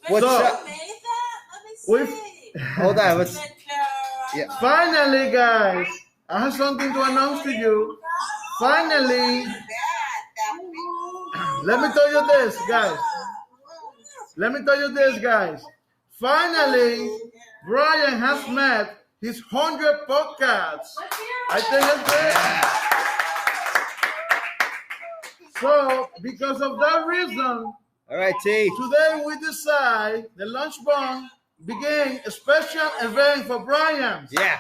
What's up? Hold on. Finally, guys, I have something to announce to you. Finally, let me tell you this, guys. Finally, Brian has met his 100 podcasts. I think it's great. So, because of that reason, all right, T. Today we decide the Lunch Bond begin a special event for Brian. Yeah.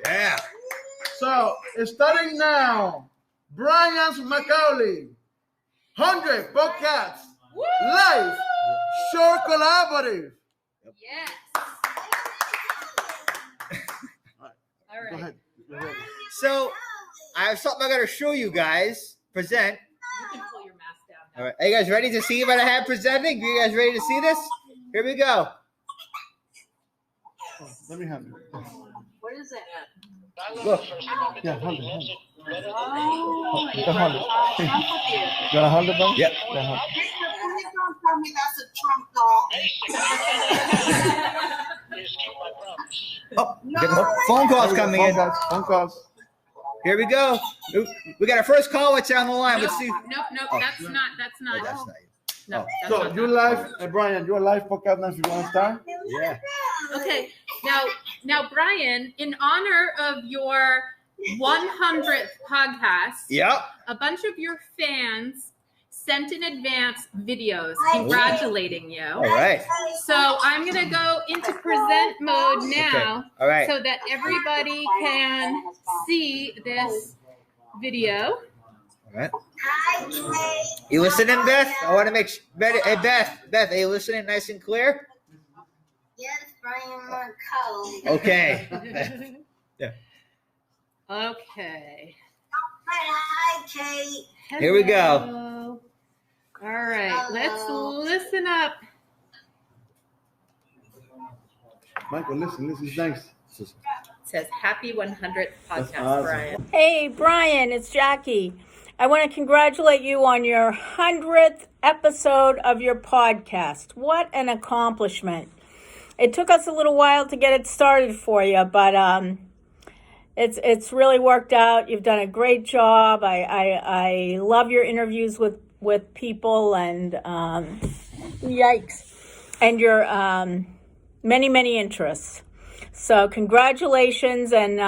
Yeah. So, starting now, Brian's Macaulay, 100 podcasts, live, short collaborative. Yes. All right. Go ahead. So, I have something I got to show you guys. Present. You can pull your mask down now. All right. Are you guys ready to see what I have presenting? Are you guys ready to see this? Here we go. Oh, let me have it. What is it? Look. Yeah, 100. Oh, You got 100. You got 100 bucks? Yep. Yeah, 100. Please don't tell me that's a Trump doll. Oh, phone calls coming in. Phone calls. Here we go. We got our first call. What's on the line? Let's see. Nope, Oh. that's not. Oh, that's not you. No, Oh. that's So, not you live, Brian, you're live podcast now if you want to start? Yeah. Okay, now, Brian, in honor of your 100th podcast, Yep. a bunch of your fans sent in advance videos congratulating you. All right. So I'm gonna go into present mode now, Okay. All right. so that everybody can see this video. All right. You listening, Beth? I want to make sure. Hey, Beth, are you listening nice and clear? Yes, Brian Marco. Okay. Yeah. Okay. Hi, Kate. Here we go. Hello. All right, let's Hello. listen up. Michael, listen, this is nice. It says happy 100th That's podcast, awesome. Brian. Hey, Brian, it's Jackie. I want to congratulate you on your 100th episode of your podcast. What an accomplishment. It took us a little while to get it started for you, but it's really worked out. You've done a great job. I love your interviews with people and yikes, and your many interests. So congratulations, and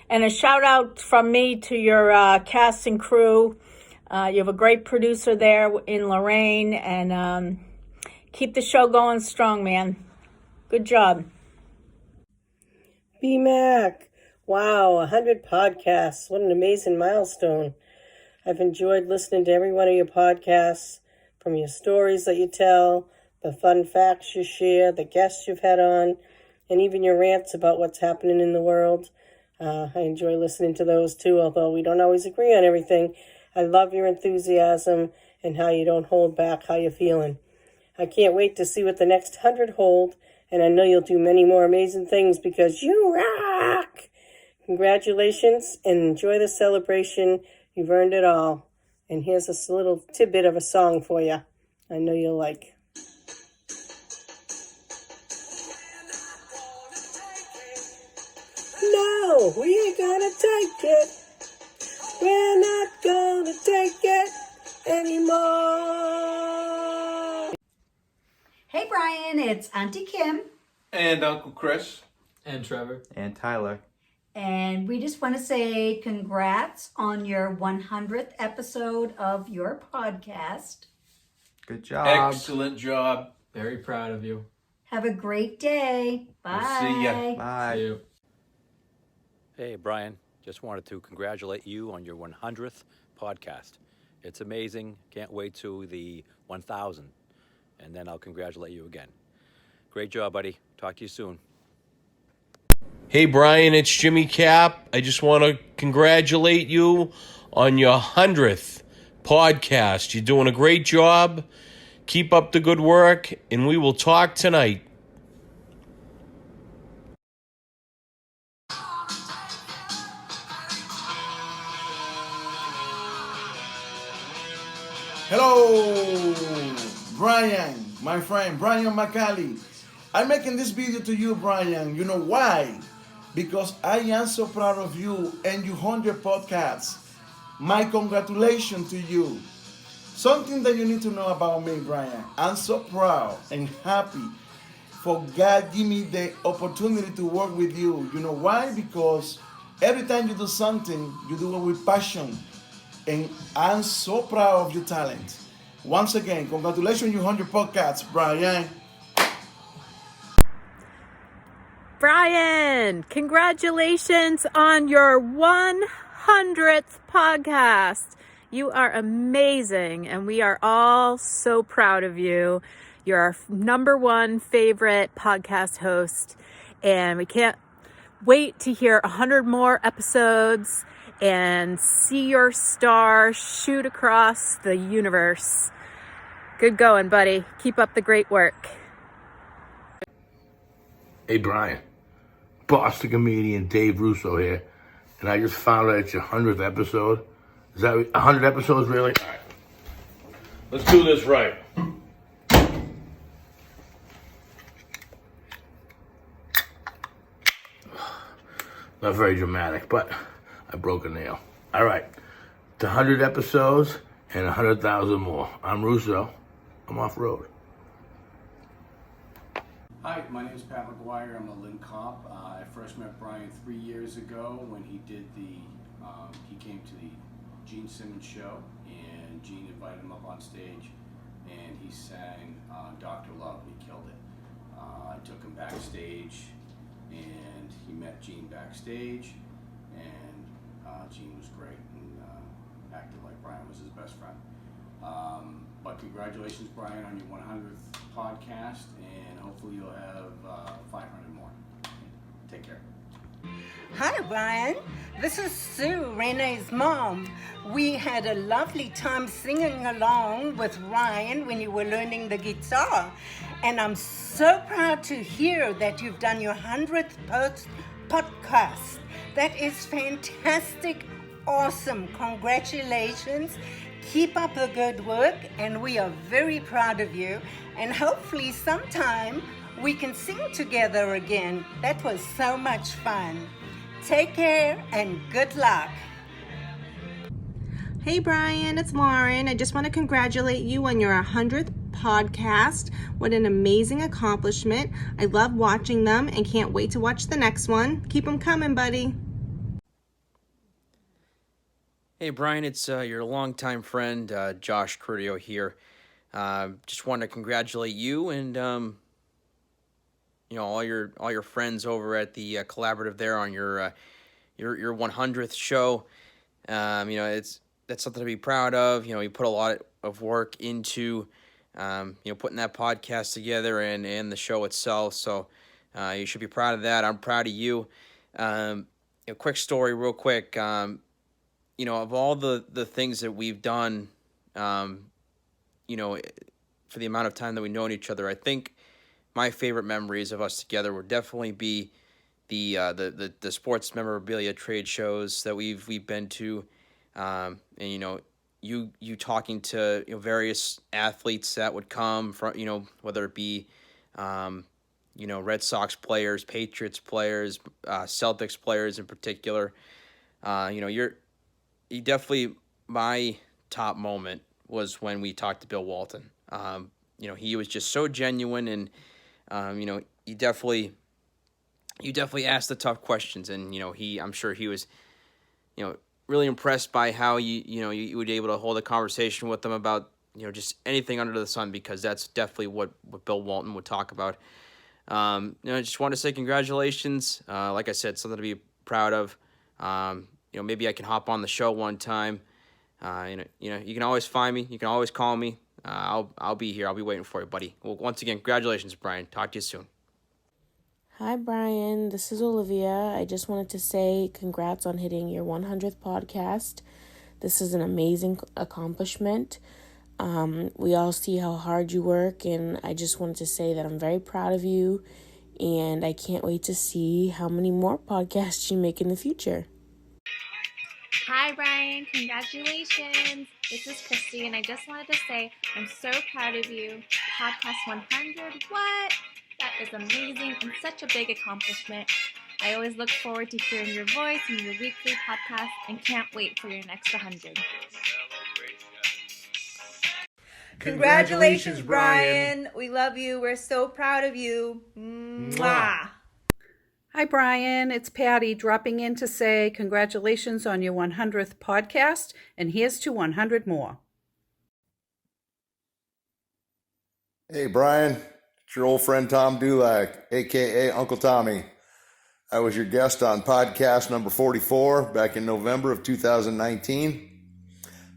a shout out from me to your cast and crew. You have a great producer there in Lorraine, and keep the show going strong, man. Good job. BMac. Wow, 100 podcasts. What an amazing milestone. I've enjoyed listening to every one of your podcasts, from your stories that you tell, the fun facts you share, the guests you've had on, and even your rants about what's happening in the world. I enjoy listening to those too, although we don't always agree on everything. I love your enthusiasm and how you don't hold back how you're feeling. I can't wait to see what the next 100 hold, and I know you'll do many more amazing things because you rock! Congratulations and enjoy the celebration. You've earned it all. And here's a little tidbit of a song for you. I know you'll like. No, we ain't gonna take it. We're not gonna take it anymore. Hey Brian, it's Auntie Kim, And Uncle Chris. And Trevor. And Tyler. and we just want to say congrats on your 100th episode of your podcast. Good job. Excellent job. Very proud of you. Have a great day. Bye. We'll see ya. Bye. See you. Hey, Brian, just wanted to congratulate you on your 100th podcast. It's amazing. Can't wait to the 1,000, and then I'll congratulate you again. Great job, buddy. Talk to you soon. Hey, Brian, it's Jimmy Cap. I just want to congratulate you on your 100th podcast. You're doing a great job. Keep up the good work, and we will talk tonight. Hello, Brian, my friend, Brian McCallie. I'm making this video to you, Brian. You know why? Because I am so proud of you and your 100 podcasts. My congratulations to you. Something that you need to know about me, Brian. I'm so proud and happy for God give me the opportunity to work with you. You know why? Because every time you do something, you do it with passion. And I'm so proud of your talent. Once again, congratulations on your 100 podcasts, Brian. Brian, congratulations on your 100th podcast. You are amazing, and we are all so proud of you. You're our number one favorite podcast host, and we can't wait to hear 100 more episodes and see your star shoot across the universe. Good going, buddy. Keep up the great work. Hey, Brian. Boston comedian Dave Russo here, and I just found out it's your 100th episode. Is that 100 episodes, really? All right. Let's do this right. Not very dramatic, but I broke a nail. All right. To 100 episodes and 100,000 more. I'm Russo. I'm off-road. Hi, my name is Pat Mcguire. I'm a Lynn cop. I first met Brian 3 years ago when he did he came to the Gene Simmons show, and Gene invited him up on stage, and he sang Dr. Love. He killed it. I took him backstage, and he met Gene backstage, and Gene was great and acted like Brian was his best friend. But congratulations, Brian, on your 100th podcast, and hopefully you'll have 500 more. Take care. Hi, Brian. This is Sue, Renee's mom. We had a lovely time singing along with Ryan when you were learning the guitar. And I'm so proud to hear that you've done your 100th podcast. That is fantastic. Awesome. Congratulations. Keep up the good work, and we are very proud of you. And hopefully sometime we can sing together again. That was so much fun. Take care and good luck. Hey Brian, it's Lauren. I just want to congratulate you on your 100th podcast. What an amazing accomplishment. I love watching them and can't wait to watch the next one. Keep them coming, buddy. Hey Brian, it's your longtime friend Josh Curdio here. Just wanted to congratulate you and all your friends over at the collaborative there on your 100th show. That's something to be proud of. You put a lot of work into putting that podcast together and the show itself. So you should be proud of that. I'm proud of you. Quick story, real quick. Of all the things that we've done, for the amount of time that we've known each other, I think my favorite memories of us together would definitely be the sports memorabilia trade shows that we've been to, and you talking to various athletes that would come from whether it be Red Sox players, Patriots players, Celtics players in particular. You definitely, my top moment was when we talked to Bill Walton. He was just so genuine, and you definitely asked the tough questions, and I'm sure he was really impressed by how you would be able to hold a conversation with them about just anything under the sun, because that's definitely what Bill Walton would talk about. I just want to say congratulations. Like I said, something to be proud of. Maybe I can hop on the show one time. You can always find me. You can always call me. I'll be here. I'll be waiting for you, buddy. Well, once again, congratulations, Brian. Talk to you soon. Hi, Brian. This is Olivia. I just wanted to say congrats on hitting your 100th podcast. This is an amazing accomplishment. We all see how hard you work, and I just wanted to say that I'm very proud of you, and I can't wait to see how many more podcasts you make in the future. Hi, Brian. Congratulations. This is Christy, and I just wanted to say I'm so proud of you. Podcast 100. What? That is amazing and such a big accomplishment. I always look forward to hearing your voice in your weekly podcast and can't wait for your next 100. Congratulations, Brian. We love you. We're so proud of you. Mwah. Hi, Brian. It's Patty dropping in to say congratulations on your 100th podcast, and here's to 100 more. Hey, Brian. It's your old friend Tom Dulac, a.k.a. Uncle Tommy. I was your guest on podcast number 44 back in November of 2019.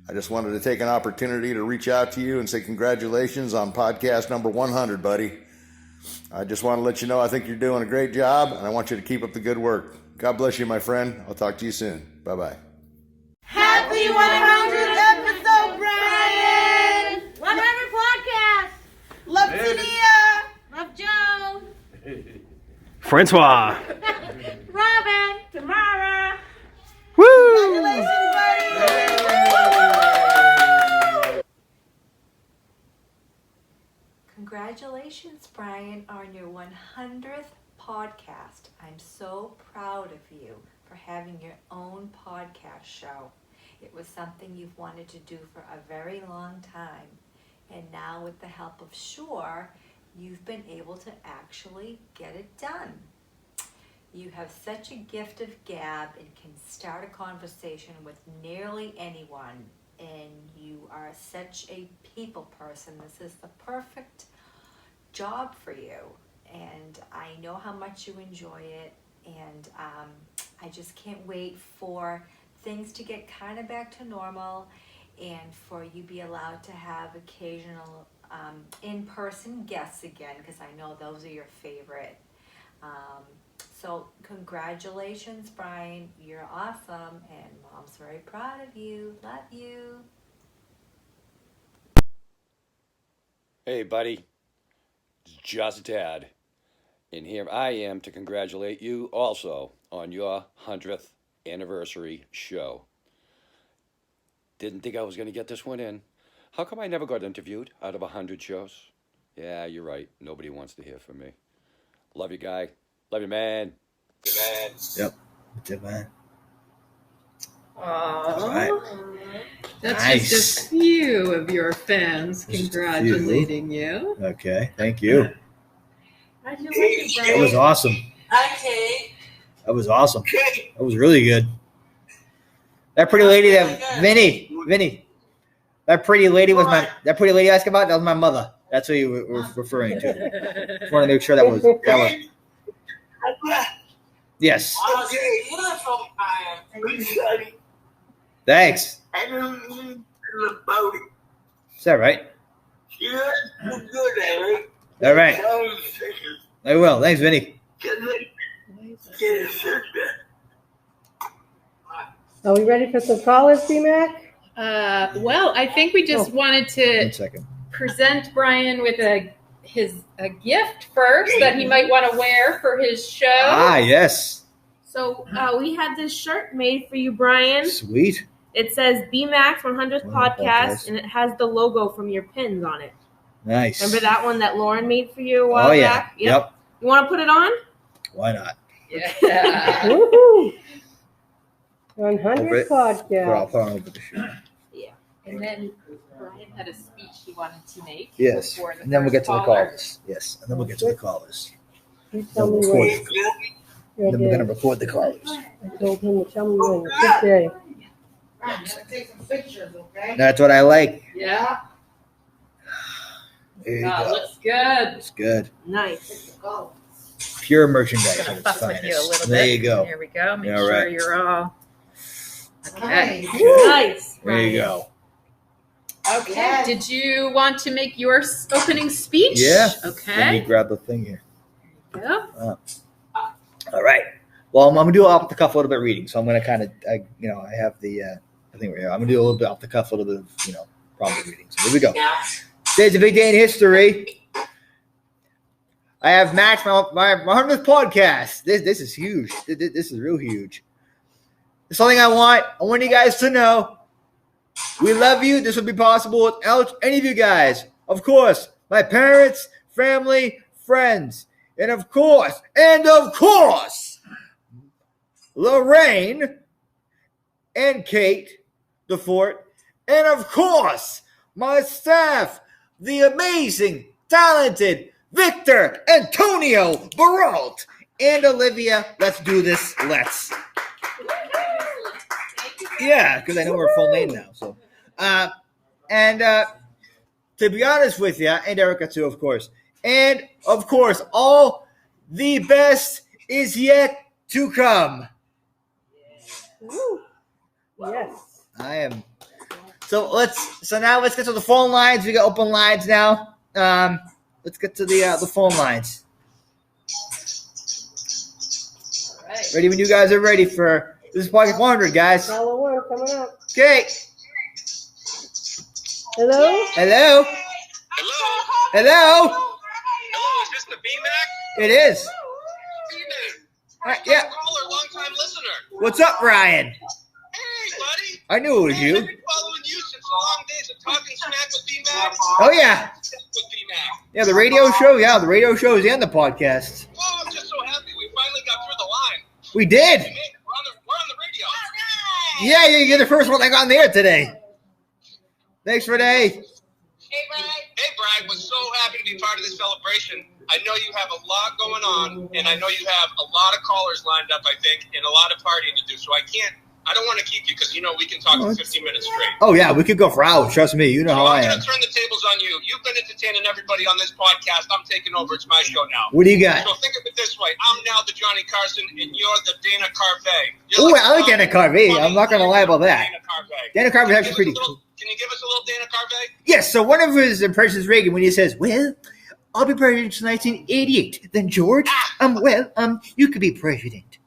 I just wanted to take an opportunity to reach out to you and say congratulations on podcast number 100, buddy. I just want to let you know I think you're doing a great job, and I want you to keep up the good work. God bless you, my friend. I'll talk to you soon. Bye-bye. Happy 100th episode, Brian! 100 podcast! Love Tania! Love Joe! Francois! Robin! Tamara! Woo! Congratulations, buddy! Congratulations, Brian, on your 100th podcast. I'm so proud of you for having your own podcast show. It was something you've wanted to do for a very long time. And now with the help of Shure, you've been able to actually get it done. You have such a gift of gab and can start a conversation with nearly anyone. And you are such a people person. This is the perfect job for you. And I know how much you enjoy it. And I just can't wait for things to get kind of back to normal and for you be allowed to have occasional in-person guests again, because I know those are your favorite. So congratulations, Brian. You're awesome, and Mom's very proud of you. Love you. Hey, buddy. It's just Dad. And here I am to congratulate you also on your 100th anniversary show. Didn't think I was going to get this one in. How come I never got interviewed out of 100 shows? Yeah, you're right. Nobody wants to hear from me. Love you, guy. Love you, man. Good man. Yep. That's it, man. Aww. That's Nice. just a few of your fans congratulating you. Okay. Thank you. Congratulations, That was awesome. Hi, Kate. That was awesome. That was really good. That pretty lady that Vinny. That pretty lady you asked about, that was my mother. That's who you were referring to. Just want to make sure that was yes. Thanks. Is that right? All right. I will. Thanks, Vinny. Are we ready for some callers, BMac? Well, I think we just wanted to 1 second. present Brian with a gift first that he might want to wear for his show. Ah, yes. So we had this shirt made for you, Brian. Sweet. It says BMac 100th podcast, and it has the logo from your pins on it. Nice. Remember that one that Lauren made for you a while back? Yep. You want to put it on? Why not? Yeah. Woohoo! 100 I'll podcast. put on over the show. Yeah. And then Brian had a speech he wanted to make. Yes. before the And then we'll get to the first caller. callers. Yes. And then we'll get to the callers. You Then tell me we'll when. record. Then we're going to record the callers. I told him to tell me when. Good day. Take some pictures, okay? That's what I like. Yeah. There you Wow, go. looks good. It's good. Nice. Pure merchandise at its Fuss with you a finest. little There bit. you go. There we go. Make All sure right. you're all okay. Nice. There you go. Okay. Did you want to make your opening speech? Yeah. Let me Okay. grab the thing here. Yeah. All right. Well, I'm going to do off the cuff a little bit reading. So I'm going to kind of, I have the thing right here. I'm going to do a little bit off the cuff, a little bit of, prompt reading. So here we go. Today's a big day in history. I have Max, my 100th podcast. This is huge. This is real huge. It's something I want you guys to know. We love you. This would be possible without any of you guys. Of course, my parents, family, friends, and of course, Lorraine and Kate DeFort, and of course, my staff, the amazing, talented Victor Antonio Baralt and Olivia. Let's do this. Let's. Yeah, because I know her full name now. So, and to be honest with you, and Erica too, of course, and of course, all the best is yet to come. Woo. Yes. I am. So now let's get to the phone lines. We got open lines now. Let's get to the phone lines. All right. Ready when you guys are ready for this is podcast 100, guys. Caller 1 coming up. Okay. Hello? Hello? Hello? Hello, is this the BMac? It is. BMac. Yeah. Caller, long-time listener. What's up, Ryan? Hey, buddy. I knew it was you. I've been following you since the long days of talking smack with BMac. Oh, yeah. With BMac. Yeah, the radio show. Yeah, the radio show is and the podcast. Oh, I'm just so happy we finally got through the line. We did. We're on the radio. Yeah, you're the first one I got on the air today. Thanks for the Hey, Brian, was so happy to be part of this celebration. I know you have a lot going on, and I know you have a lot of callers lined up, I think, and a lot of partying to do. So I don't want to keep you because, we can talk for 15 minutes straight. Oh, yeah, we could go for hours. Trust me. You know how I I'm am. going to turn the tables on you. You've been entertaining everybody on this podcast. I'm taking over. It's my show now. What do you got? So think of it this way. I'm now the Johnny Carson, and you're the Dana Carvey. Oh, I like Dana Carvey. I'm not going to lie about that. Dana Carvey is actually pretty cool. Can you give us a little Dana Carvey? Yes, so one of his impressions, Reagan, when he says, well, I'll be president until 1988. Then, George, you could be president.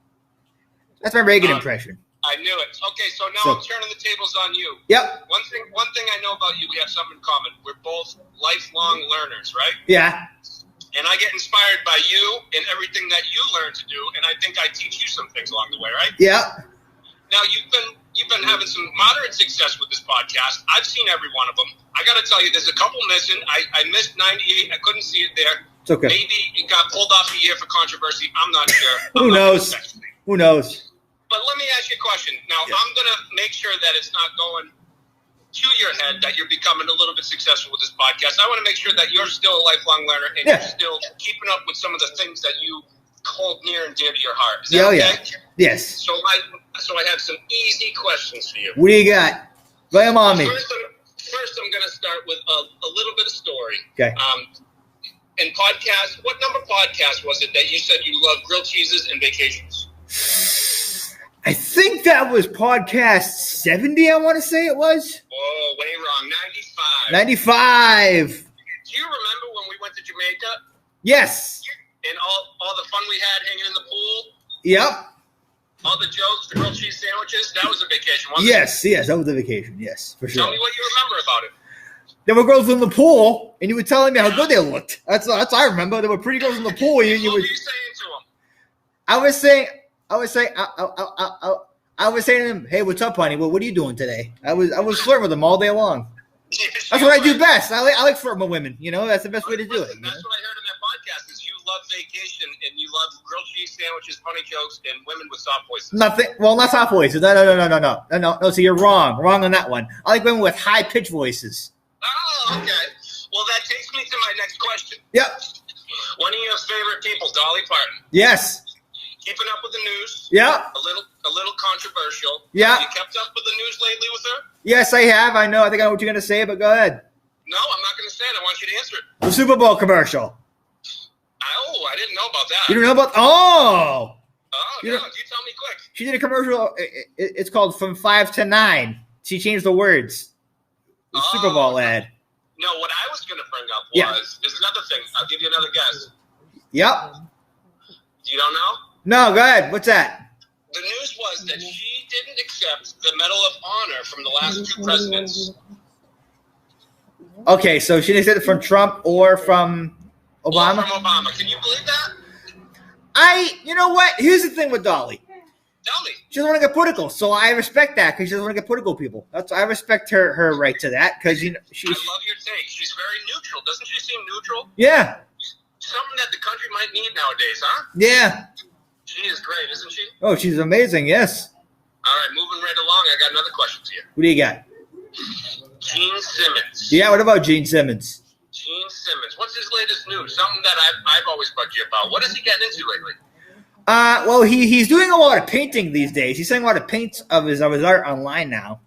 That's my Reagan impression. I knew it. Okay, so now I'm turning the tables on you. Yep. One thing I know about you, we have something in common. We're both lifelong learners, right? Yeah. And I get inspired by you and everything that you learn to do, and I think I teach you some things along the way, right? Yeah. Now you've been having some moderate success with this podcast. I've seen every one of them. I got to tell you, there's a couple missing. I missed 98. I couldn't see it there. It's okay. Maybe it got pulled off a year for controversy. I'm not sure. Who knows? Who knows? But let me ask you a question. Now, I'm going to make sure that it's not going to your head that you're becoming a little bit successful with this podcast. I want to make sure that you're still a lifelong learner and you're still keeping up with some of the things that you hold near and dear to your heart. Is that okay? Yes. So I have some easy questions for you. What do you got? Lay them on me. First, I'm going to start with a little bit of story. Okay. In podcast, what number podcast was it that you said you love grilled cheeses and vacations? I think that was podcast 70, I want to say it was. Oh, way wrong. 95. 95. Do you remember when we went to Jamaica? Yes. And all the fun we had hanging in the pool? Yep. All the jokes, the grilled cheese sandwiches? That was a vacation, wasn't it? Yes, that was a vacation. Yes, for sure. Tell me what you remember about it. There were girls in the pool, and you were telling me how good they looked. That's I remember. There were pretty girls in the pool. What were you saying to them? I was saying to them, "Hey, what's up, honey? Well, what are you doing today?" I was flirting with them all day long. That's what I do best. I like flirting with women. That's the best way to do it. That's what I heard in that podcast. Is you love vacation and you love grilled cheese sandwiches, funny jokes, and women with soft voices. Nothing. Well, not soft voices. No. So you're wrong. Wrong on that one. I like women with high pitched voices. Oh, okay. Well, that takes me to my next question. Yep. One of your favorite people, Dolly Parton. Yes. Keeping up with the news. Yeah. A little controversial. Yeah. Have you kept up with the news lately with her? Yes, I have. I know. I think I know what you're going to say, but go ahead. No, I'm not going to say it. I want you to answer it. The Super Bowl commercial. Oh, I didn't know about that. You don't know about? Oh. You tell me quick. She did a commercial. It's called From 5 to 9. She changed the words. The Super Bowl ad. No, what I was going to bring up was there's another thing. I'll give you another guess. Yep. You don't know? No, go ahead. What's that? The news was that she didn't accept the Medal of Honor from the last two presidents. Okay, so she didn't accept it from Trump or from Obama? Or from Obama. Can you believe that? You know what? Here's the thing with Dolly. Tell me. She doesn't want to get political, so I respect that because she doesn't want to get political people. I respect her right to that because I love your take. She's very neutral. Doesn't she seem neutral? Yeah. Something that the country might need nowadays, huh? Yeah. She is great, isn't she? Oh, she's amazing. Yes. All right, moving right along. I got another question to you. What do you got? Gene Simmons. Yeah. What about Gene Simmons? Gene Simmons. What's his latest news? Something that I've always bugged you about. What is he getting into lately? Well, he's doing a lot of painting these days. He's selling a lot of paints of his art online now.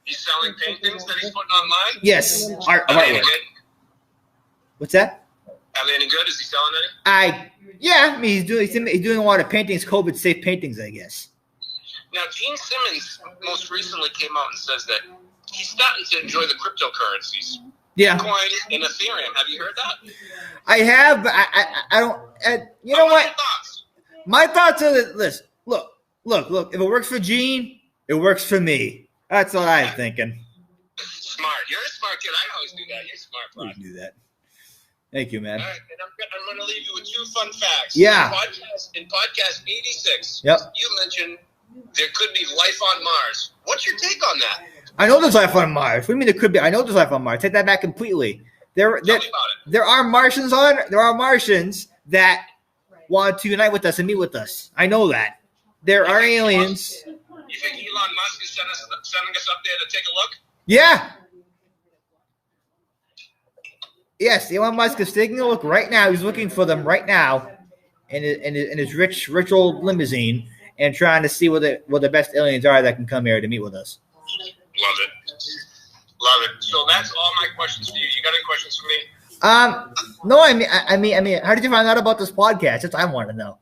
He's selling paintings that he's putting online? Yes. Are they any Artwork. good? What's that? Are they any good? Is he selling any? I mean, he's doing a lot of paintings, COVID safe paintings, I guess. Now, Gene Simmons most recently came out and says that he's starting to enjoy the cryptocurrencies. Yeah. Bitcoin and Ethereum. Have you heard that? I have, but I don't. You know what? My thoughts are this. Look. If it works for Gene, it works for me. That's what I'm thinking. Smart. You're a smart kid. I always do that. You're smart, bro. You can do that. Thank you, man. All right, and I'm going to leave you with 2 fun facts. Yeah. In podcast 86, Yep. you mentioned there could be life on Mars. What's your take on that? I know there's life on Mars. What do you mean there could be? I know there's life on Mars. Take that back completely. There are Martians that want to unite with us and meet with us. I know that. There are aliens. You think Elon Musk is sending us up there to take a look? Yeah. Yes, Elon Musk is taking a look right now. He's looking for them right now in his rich old limousine and trying to see what the best aliens are that can come here to meet with us. Love it. So that's all my questions for you. You got any questions for me? No, I mean, how did you find out about this podcast? That's what I want to know.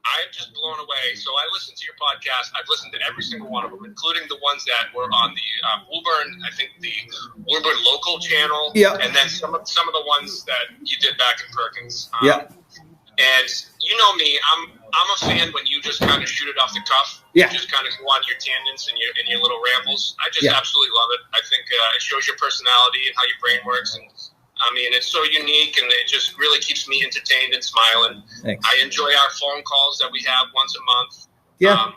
I'm just blown away. So I listened to your podcast. I've listened to every single one of them, including the ones that were on the Woburn, I think the Woburn local channel. Yeah. And then some of the ones that you did back in Perkins. Yeah. And you know me, I'm a fan when you just kind of shoot it off the cuff. Yeah. You just kind of go on your tangents and your little rambles. I just Yeah. absolutely love it. I think it shows your personality and how your brain works. And I mean, it's so unique and it just really keeps me entertained and smiling. Thanks. I enjoy our phone calls that we have once a month. Yeah.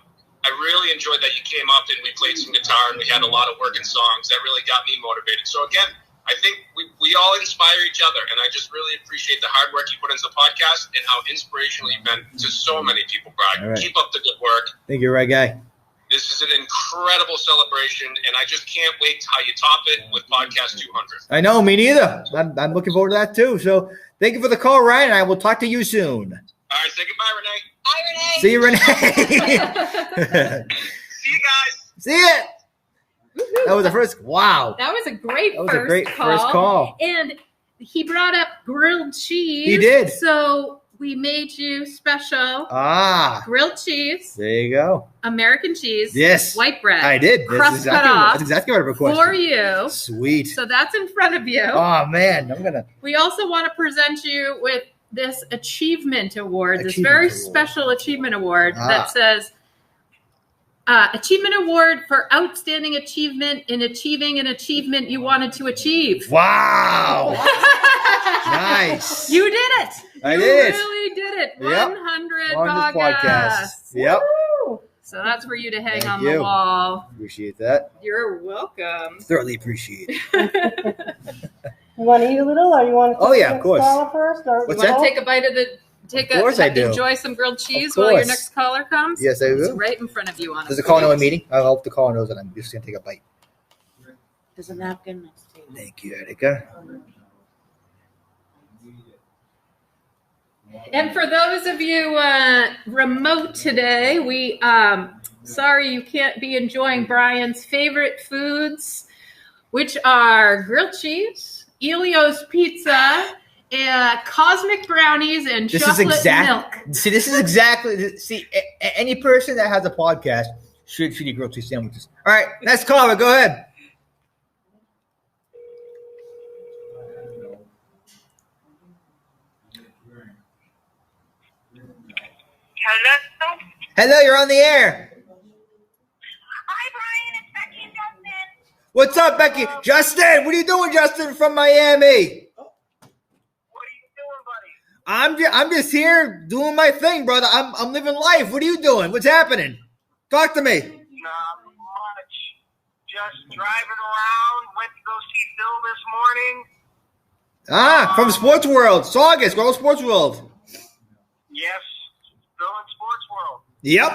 I really enjoyed that you came up and we played some guitar and we had a lot of working songs. That really got me motivated. So again, I think we all inspire each other, and I just really appreciate the hard work you put into the podcast and how inspirational you've been to so many people, Brian. All right. Keep up the good work. Think you're the right guy. This is an incredible celebration, and I just can't wait how you top it with Podcast 200. I know, me neither. I'm looking forward to that too. So thank you for the call, Ryan, and I will talk to you soon. All right, say goodbye, Renee. Bye, Renee. See you, Renee. See you guys. See ya. That was the first. Wow. That was a great That was a great first call. And he brought up grilled cheese. He did. So we made you special grilled cheese, There you go. American cheese, Yes. white bread. I did. Crust cut off. That's exactly what I requested. for you. Sweet. So that's in front of you. Oh man, I'm gonna. We also want to present you with this achievement award, this Achievement very award. special achievement award Ah. that says Achievement Award for Outstanding Achievement in Achieving an Achievement You Wanted to Achieve. Wow. Nice. You did it. I you did. really did it. Yep. 100 100 podcasts. podcasts. Yep. Woo! So that's for you to hang Thank on you. the wall. Appreciate that. You're welcome. Thoroughly appreciate it. You want to eat a little, or you want to Oh, take yeah, the of course. caller first? Or What's You want that? to take a bite of the? Of course I do. Enjoy some grilled cheese Of while your course. next caller comes. Yes, I It's will. right in front of you on a Does the caller know a plate. meeting? I hope the caller knows that I'm just gonna take a bite. There's a napkin next to you. Thank you, Erica. And for those of you remote today, we sorry you can't be enjoying Brian's favorite foods, which are grilled cheese, Elio's pizza, cosmic brownies, and This chocolate is milk. See, this is exactly. See, any person that has a podcast should eat grilled cheese sandwiches. All right, next caller. Go ahead. Hello? Hello, you're on the air. Hi, Brian. It's Becky and Justin. What's up, Becky? Justin, what are you doing, Justin, from Miami? I'm just here doing my thing, brother. I'm living life. What are you doing? What's happening? Talk to me. Not much. Just driving around. Went to go see Phil this morning. From Sports World. Saugus, go to Sports World. Yes, Phil in Sports World. Yep.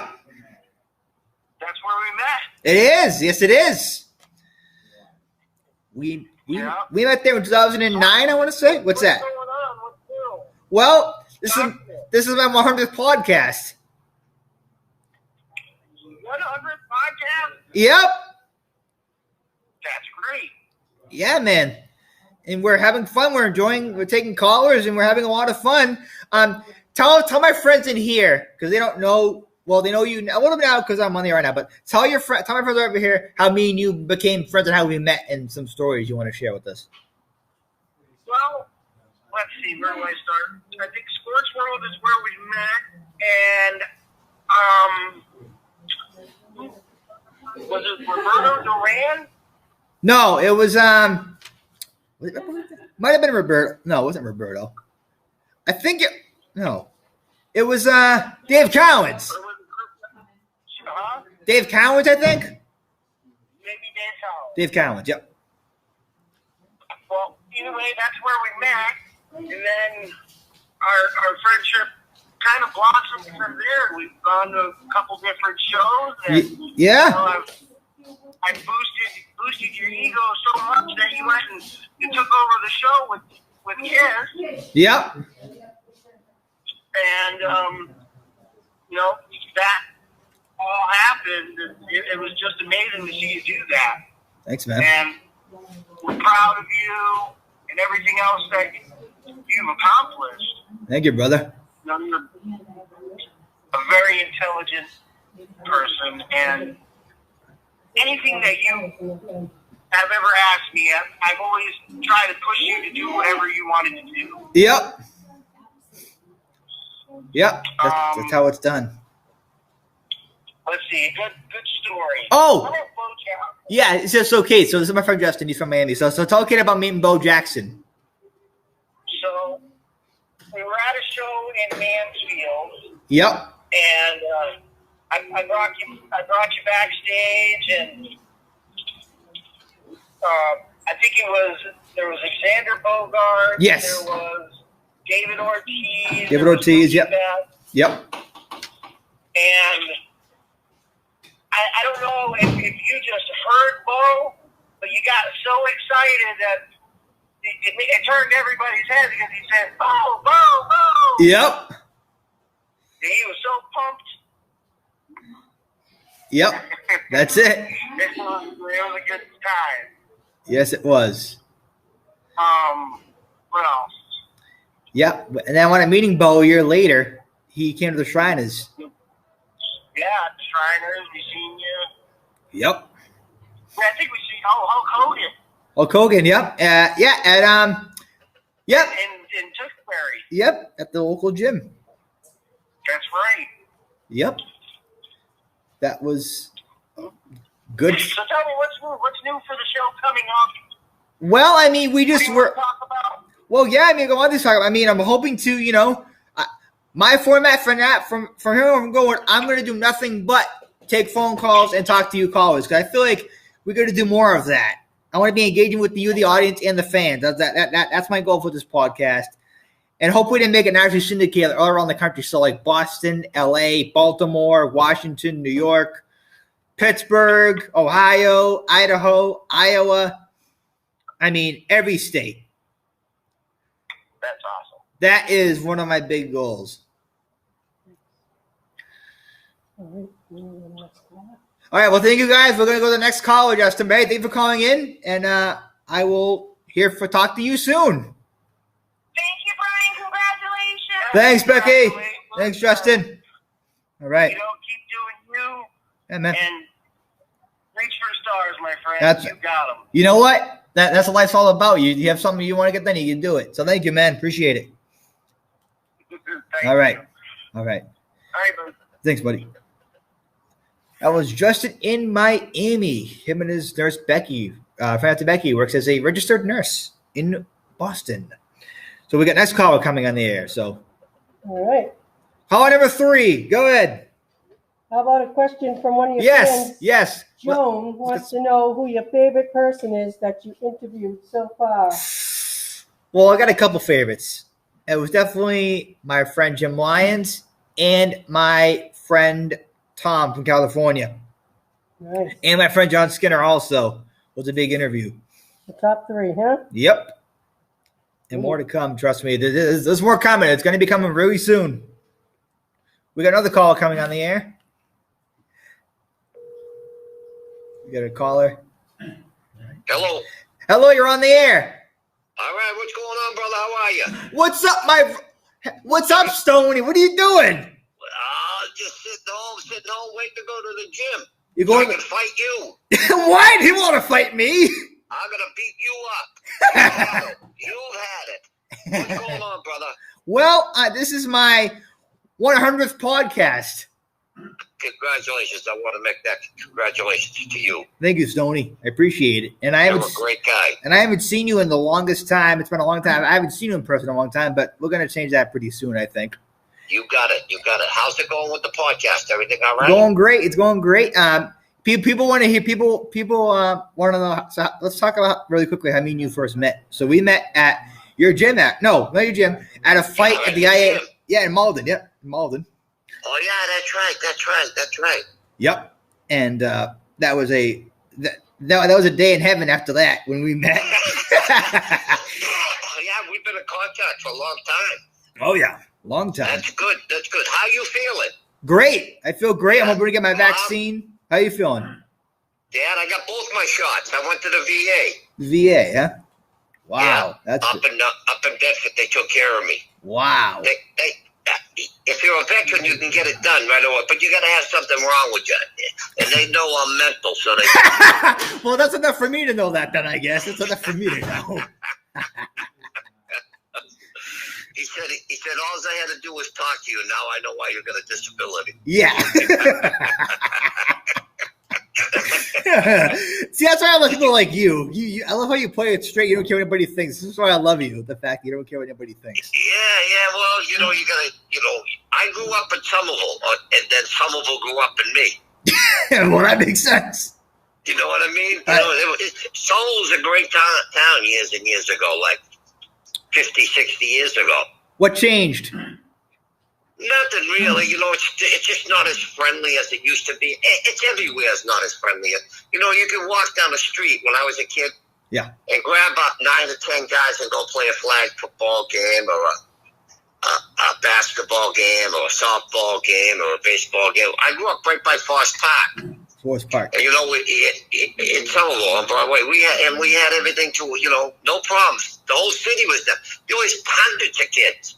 That's where we met. It is. Yes, it is. We met there in 2009, I want to say. What's that? What's going on? What's new? Well, this is my 100th podcast. 100th podcast? Yep. That's great. Yeah, man. And we're having fun. We're taking callers, and we're having a lot of fun. Tell my friends in here, because they don't know. Well, they know you a little bit now because I'm on there right now. But tell my friends over here how me and you became friends and how we met, and some stories you want to share with us. Well, let's see. Where do I start? I think Sports World is where we met, and was it Roberto Duran? No, it was might have been Roberto. No, it wasn't Roberto. I think it was Dave Cowens. Dave Cowens, I think. Maybe Dave Cowens. Dave Cowens, yep. Well, either way, that's where we met, and then our friendship kind of blossomed from there. We've gone to a couple different shows, and yeah. I boosted your ego so much that you went and you took over the show with Kiss. Yep. And that all happened. It was just amazing to see you do that. Thanks, man. And we're proud of you and everything else that you've accomplished. Thank you, brother. You're a very intelligent person, and anything that you have ever asked me, I've always tried to push you to do whatever you wanted to do. Yep. Yep. That's how it's done. Let's see, good story. Oh! How about Bo Jackson? Yeah, it's just okay. So this is my friend Justin. He's from Miami. So tell a kid about meeting Bo Jackson. So we were at a show in Mansfield. Yep. And I brought you backstage, and I think there was Xander Bogart. Yes. There was David Ortiz. David Ortiz, yep. Yep. And I don't know if you just heard Bo, but you got so excited that it turned everybody's head because he said, Bo, Bo, Bo. Yep. And he was so pumped. Yep. That's it. It was a good time. Yes, it was. What else? Yep. And then when I'm meeting Bo a year later, he came to the Shriners. Yeah, Shriners, we seen you. Yep. Yeah, I think we seen Hulk Hogan. Hulk Hogan, yep. Yep. In Tewksbury. Yep. At the local gym. That's right. Yep. That was good. So tell me what's new for the show coming up? Well, I mean, we just were. Talk about? Well, yeah, I mean, go on this talk. I mean, I'm hoping to, my format from that, from here on going, I'm going to do nothing but take phone calls and talk to you callers, because I feel like we're going to do more of that. I want to be engaging with you, the audience, and the fans. That's my goal for this podcast. And hopefully to make it nationally syndicated all around the country. So like Boston, LA, Baltimore, Washington, New York, Pittsburgh, Ohio, Idaho, Iowa. I mean, every state. That's awesome. That is one of my big goals. All right. Well, thank you guys. We're going to go to the next caller, Justin May. Thank you for calling in. And I will talk to you soon. Thanks, Becky. Thanks, Justin. All right. Keep doing you. Yeah, man. And reach for the stars, my friend. You got them. You know what? That's what life's all about. You have something you want to get done, you can do it. So thank you, man. Appreciate it. All right. All right, buddy. Thanks, buddy. That was Justin in Miami. Him and his nurse, Becky. Becky works as a registered nurse in Boston. So we got next caller coming on the air. So All right. caller number 3. Go ahead. How about a question from one of your Yes, friends? yes. Joan wants to know who your favorite person is that you interviewed so far. Well, I got a couple favorites. It was definitely my friend Jim Lyons and my friend Tom from California. Nice. And my friend John Skinner also was a big interview. The top 3, huh? Yep. And more to come, trust me. There's more coming. It's going to be coming really soon. We got another call coming on the air. We got a caller. Hello. Hello, you're on the air. All right, what's going on, brother? How are you? What's up, Stoney? What are you doing? Just sitting home, waiting to go to the gym. You going I can fight you. What? You want to fight me? I'm gonna beat you up. You've had it. What's going on, brother? Well, this is my 100th podcast. Congratulations. I want to make that congratulations to you. Thank you, Stoney. I appreciate it. And You're a great guy. And I haven't seen you in the longest time. It's been a long time. I haven't seen you in person in a long time, but we're going to change that pretty soon, I think. You got it. How's it going with the podcast? Everything all right? Going great. It's going great. People want to hear. People want to know. So let's talk about really quickly how me and you first met. So we met at your gym at not your gym, at a fight at the IA. Yeah, in Malden. Yep, in Malden. Oh yeah, that's right. Yep. And that was a day in heaven after that when we met. Oh yeah, we've been in contact for a long time. Oh yeah, long time. That's good. How you feeling? Great. I feel great. I'm hoping to get my vaccine. How you feeling? Dad, I got both my shots. I went to the VA. VA, huh? Wow. Yeah, up in Bedford, they took care of me. Wow. If you're a veteran, you can get it done right away, but you got to have something wrong with you. And they know I'm mental, so they... Well, that's enough for me to know that, then, I guess. It's enough for me to know. He said, all I had to do was talk to you. Now I know why you got a disability. Yeah. See, that's why I love people like you. I love how you play it straight. You don't care what anybody thinks. This is why I love you. The fact that you don't care what anybody thinks. Yeah. Well, you gotta, I grew up in Somerville, and then Somerville grew up in me. Well, that makes sense. You know what I mean? Somerville was a great town years and years ago, like 50, 60 years ago. What changed? Nothing really. It's just not as friendly as it used to be. It's everywhere. It's not as friendly. You can walk down the street when I was a kid. Yeah. And grab up 9 or 10 guys and go play a flag football game or a basketball game or a softball game or a baseball game. I grew up right by Forest Park. Forest Park. And in Somerville on Broadway, we had everything no problems. The whole city was there. There was hundreds of kids.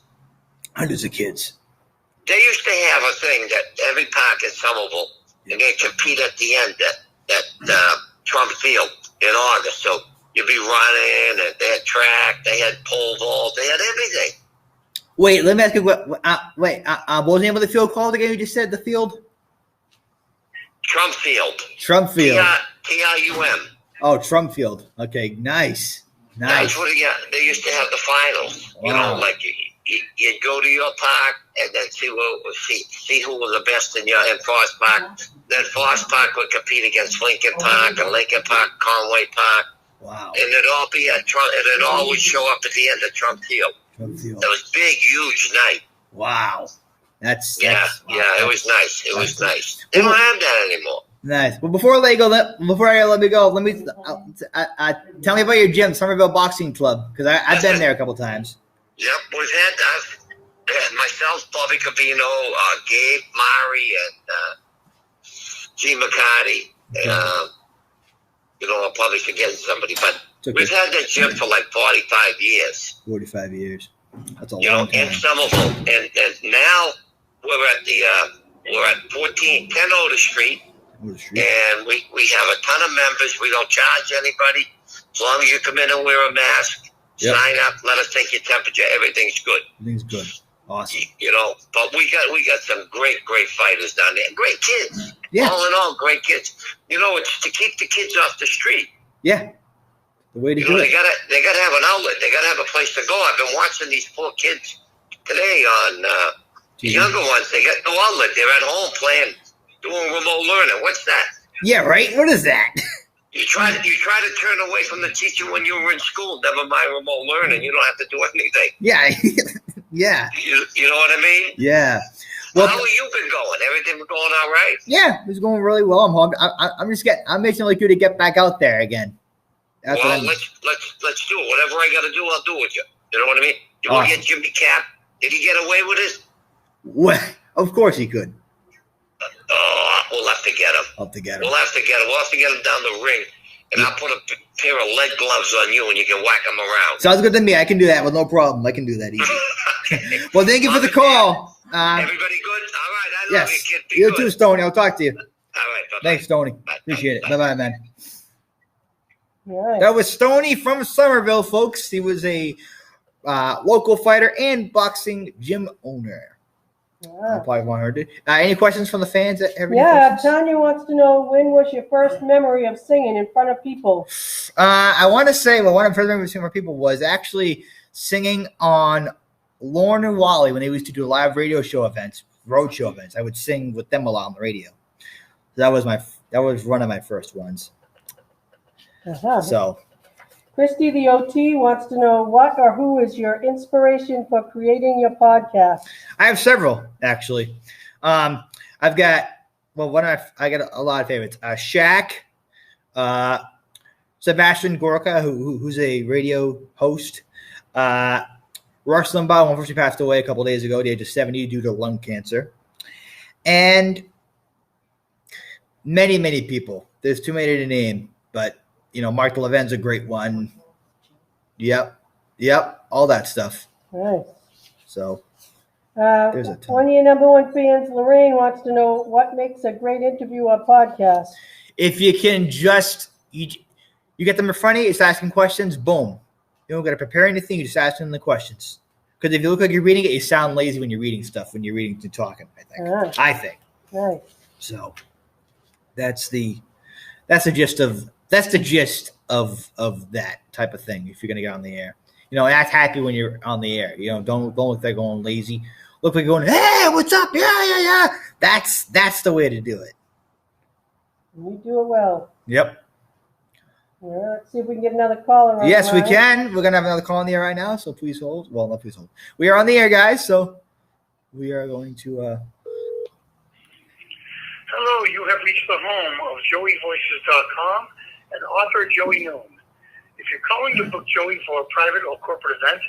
Hundreds of kids. They used to have a thing that every park in Somerville, and they compete at the end at Trump Field in August. So you'd be running, and they had track, they had pole vault, they had everything. Wait, let me ask you what was the name of the field called again? You just said the field? Trump Field. Trump Field. TRUM. Oh, Trump Field. Okay, nice. That's what they used to have the finals. Wow. You'd go to your park and then see who was the best in Forest Park. Then Forest Park would compete against Lincoln Park and Lincoln Park, Conway Park. Wow. And it'd all be at Trump, and it all would show up at the end of Trump Field. Trump Field. It was big, huge night. Wow. It was nice. It was nice. They don't have that anymore. Nice. Well, before I let me go, let me tell me about your gym, Somerville Boxing Club, because I've been there a couple times. Yep, we've had myself, Bobby Cavino, Gabe Mari, and G. McCarty. I'm probably forgetting somebody, but we've had that gym for like 45 years. 45 years. That's a long time. In Somerville, and now we're at 10 Otis Street. And we have a ton of members. We don't charge anybody. As long as you come in and wear a mask, sign up, let us take your temperature, everything's good. Everything's good. Awesome. But we got some great fighters down there. Great kids. Yeah. All in all, great kids. It's to keep the kids off the street. Yeah. the way to You do know, it. they gotta have an outlet. They gotta have a place to go. I've been watching these poor kids today on the younger ones. They got no outlet. They're at home doing remote learning. What's that? Yeah, right. What is that? You try to turn away from the teacher when you were in school. Never mind remote learning. You don't have to do anything. Yeah, yeah, You know what I mean? yeah. Well, how have you been going? Everything been going all right? yeah, it's going really well. I'm just I'm making like you to get back out there again. That's Well, let's do it. Whatever I got to do, I'll do with you. You know what I mean? You want to get Jimmy Cap? Did he get away with it? Well, of course he could. Oh, we'll have to get him. We'll have to get him. We'll have to get him down the ring, and I'll put a pair of lead gloves on you, and you can whack him around. Sounds good to me. I can do that with no problem. I can do that easy. Well, thank you for the call. Everybody good? All right. I love Yes. you, kid. Be You good. too, Stoney. I'll talk to you. All right. Bye-bye. Thanks, Stoney. Appreciate it. Bye-bye, man. Right. That was Stoney from Somerville, folks. He was a local fighter and boxing gym owner. Yeah. Probably 100. Any questions from the fans? Yeah, Tanya wants to know, when was your first memory of singing in front of people? I want to say, one of the first memories of people was actually singing on Lorne and Wally when they used to do live radio show events, road show events. I would sing with them a lot on the radio. That was one of my first ones. Uh-huh. So, Christy the OT wants to know, what or who is your inspiration for creating your podcast? I have several actually. I've got I got a lot of favorites. Shaq, Sebastian Gorka, who's a radio host. Rush Limbaugh, unfortunately passed away a couple days ago at the age of 70 due to lung cancer. And many, many people. There's too many to name, but Mark Levin's a great one. Yep, all that stuff. Nice. So there's a ton. One of your number one fans, Lorraine, wants to know, what makes a great interview or podcast? If you can just you get them in front of you, it's asking questions, boom. You don't got to prepare anything, you just ask them the questions. Because if you look like you're reading it, you sound lazy when you're reading stuff, when you're reading and talking, I think. Nice. So that's the gist of that type of thing. If you're gonna get on the air, act happy when you're on the air. Don't look like going lazy. Look like going, hey, what's up? Yeah. That's the way to do it. You do it well. Yep. Yeah, let's see if we can get another caller on. Yes, we line. can. We're gonna have another call on the air right now, so please hold. Well, not please hold. We are on the air, guys. So we are going to. Hello, you have reached the home of JoeyVoices.com and author Joey Noon. If you're calling to book Joey for a private or corporate event,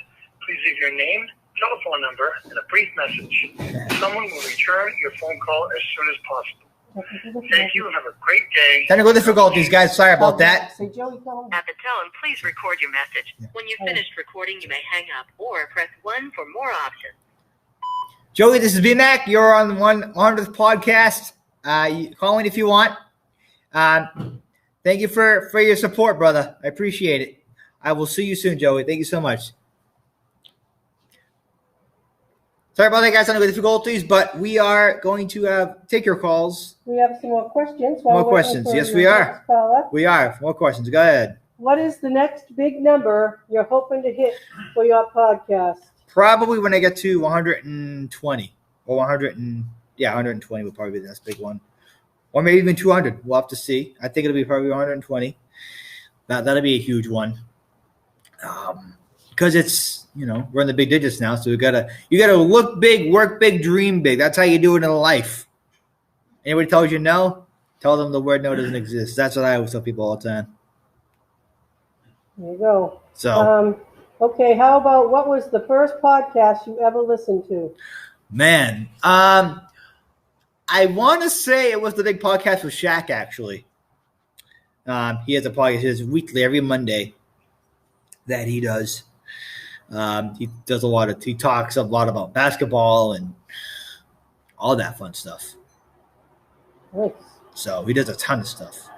please leave your name, telephone number, and a brief message. Someone will return your phone call as soon as possible. Thank you and have a great day. Technical difficulties, guys. Sorry about that. At the tone, please record your message. When you've finished recording, you may hang up or press 1 for more options. Joey, this is BMac. You're on the 100th podcast. Call in if you want. Thank you for your support, brother. I appreciate it. I will see you soon, Joey. Thank you so much. Sorry about that, guys. Technical difficulties, but we are going to take your calls. We have some more questions. More questions. Yes, we are. We are. More questions. Go ahead. What is the next big number you're hoping to hit for your podcast? Probably when I get to 120 or 120 will probably be the next big one. Or maybe even 200. We'll have to see. I think it'll be probably 120. That'll be a huge one. Because it's, we're in the big digits now. So you gotta look big, work big, dream big. That's how you do it in life. Anybody tells you no, tell them the word no doesn't exist. That's what I always tell people all the time. There you go. So, okay, how about, what was the first podcast you ever listened to? Man, I want to say it was the big podcast with Shaq, actually. He has a podcast. He does weekly, every Monday, that he does. He does he talks a lot about basketball and all that fun stuff. Nice. So he does a ton of stuff.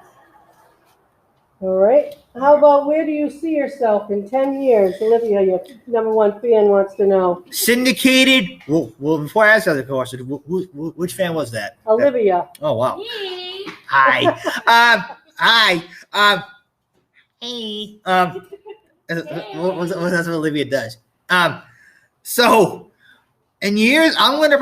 All right. How about, where do you see yourself in 10 years? Olivia, your number one fan, wants to know. Syndicated. Well, before I ask the question, which fan was that? Olivia. Oh, wow. Hi. Hi. Hey. That's what Olivia does. So in years, I want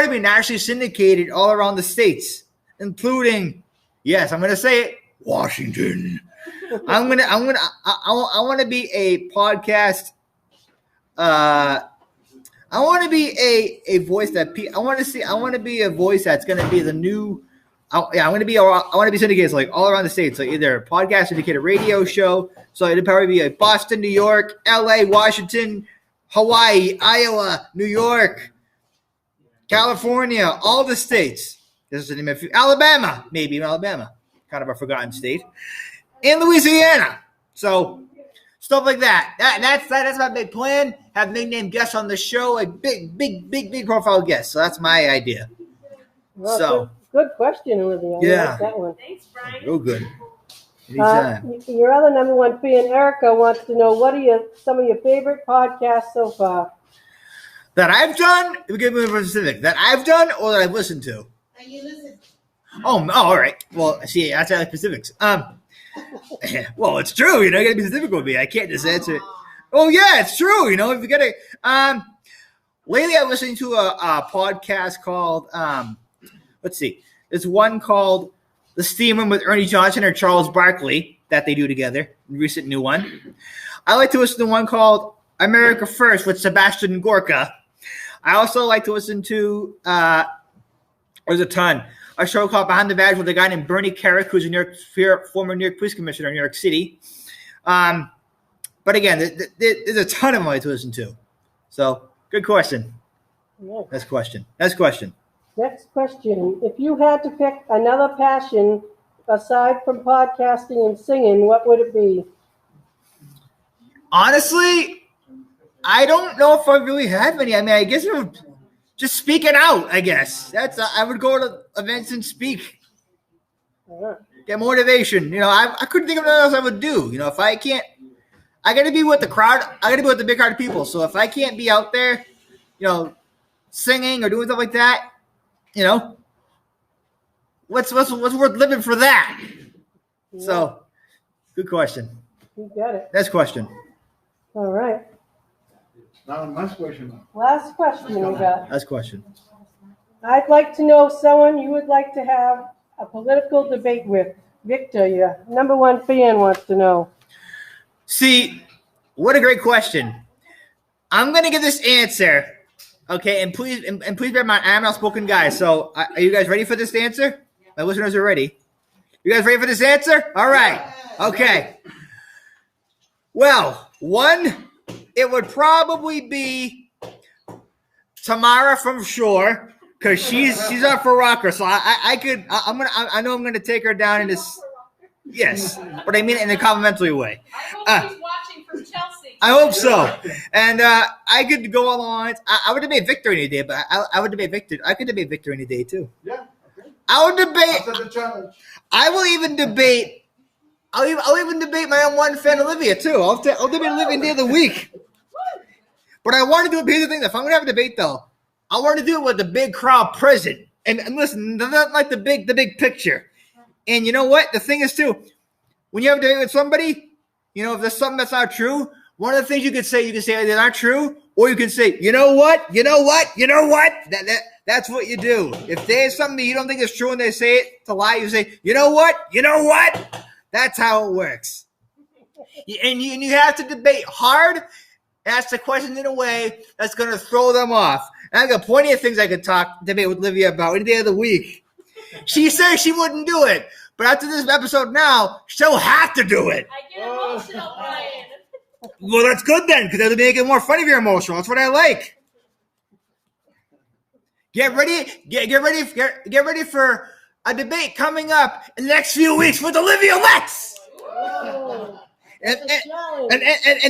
to be nationally syndicated all around the states, including, yes, I'm going to say it, Washington. I want to be a podcast. I want to be a voice that I want to be a voice that's going to be the new. I want to be syndicated like all around the states, like either a podcast, syndicated radio show. So it'd probably be like Boston, New York, L.A., Washington, Hawaii, Iowa, New York, California, all the states. This is the name of Alabama, maybe Alabama, kind of a forgotten state, and Louisiana. So stuff like that. That's my big plan. Have big name guests on the show, like big profile guests. So that's my idea. Well, so good question, Olivia. Yeah. I like that one. Thanks, Brian. real good. Anytime. Your other number one fan, Erica, wants to know what are some of your favorite podcasts so far? That I've done. We get more specific. That I've done or that I've listened to. And you listen. Oh, all right. Well, see, that's like specifics. Well, it's true. You gotta be specific with me. I can't just answer it. Oh, yeah, it's true. If you gotta. Lately, I'm listening to a podcast called. Let's see. There's one called The Steam Room with Ernie Johnson or Charles Barkley that they do together. Recent new one. I like to listen to one called America First with Sebastian Gorka. I also like to listen to. There's a ton. A show called Behind the Badge with a guy named Bernie Carrick, who's a former New York Police Commissioner in New York City. But again, there's a ton of them I like to listen to. So, good question. Yeah. Next question. Next question. If you had to pick another passion aside from podcasting and singing, what would it be? Honestly, I don't know if I really have any. I mean, I guess it would just speaking out, I guess. I would go to events and speak. Get motivation. I couldn't think of anything else I would do. If I can't, I got to be with the crowd. I got to be with the big crowd of people. So if I can't be out there, singing or doing stuff like that, what's worth living for that? Yeah. So, good question. You got it. Next question. All right. Last question. Last question we got. Last question. I'd like to know someone you would like to have a political debate with. Victor, your number one fan, wants to know. See, what a great question. I'm going to give this answer, okay? And please bear in mind, I am an outspoken guy. So, are you guys ready for this answer? My listeners are ready. You guys ready for this answer? All right. Okay. Well, it would probably be Tamara from Shore because she's up for rocker. So I know I'm gonna take her down in this. Yes, but I mean it in a complimentary way. I hope she's watching from Chelsea. I hope so. And I could go on the lines. I would debate Victor any day, but I would debate Victor. I could debate Victor any day too. Yeah. Okay. I would debate. That's the challenge. I will even debate. I'll even debate my own one fan Olivia too. I'll debate Olivia any day of the week. But I want to do a big thing. If I'm going to have a debate, though, I want to do it with the big crowd present. And listen, not like the big picture. And you know what? The thing is, too, when you have a debate with somebody, if there's something that's not true, one of the things you can say they're not true, or you can say, you know what? That's what you do. If there's something you don't think is true and they say it to lie, you say, you know what? That's how it works. And you have to debate hard. Ask the question in a way that's going to throw them off. And I've got plenty of things I could debate with Olivia about any day of the week. She says she wouldn't do it. But after this episode now, she'll have to do it. I get emotional, Brian. Well, that's good then, because that'll make it more fun if you're emotional. That's what I like. Get ready for a debate coming up in the next few weeks with Olivia Lex. And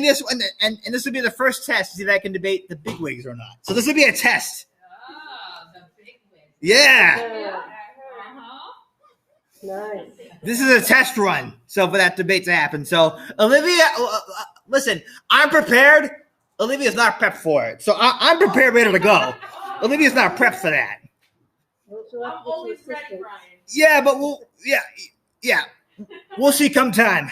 this will be the first test to see if I can debate the bigwigs or not. So this will be a test. The bigwigs. Yeah. Nice. This is a test run. So for that debate to happen. So Olivia, listen, I'm prepared. Olivia's not prepped for it. So I'm prepared, ready to go. Olivia's not prepped for that. I'm always ready, Brian. Yeah, but we'll see come time.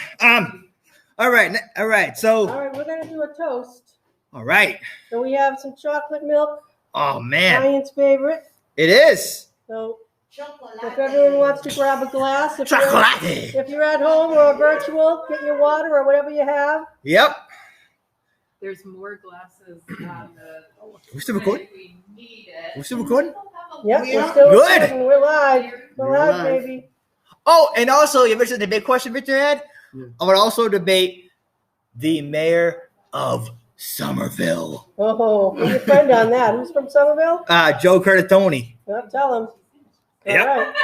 All right. So, All right, we're going to do a toast. all right. So we have some chocolate milk. Oh, man. Ryan's favorite. It is. So if everyone wants to grab a glass, if Chocolate. you're at home or virtual, get your water or whatever you have. Yep. There's more glasses on the. We're still recording? We need it. We're still recording? Yep, we're still Good. recording. We're live. We're live, baby. Oh, and also, you mentioned the big question Victor had. I would also debate the mayor of Somerville. Oh, who's your friend on that? Who's from Somerville? Joe Curtatone. Well, tell him. Yep. All right.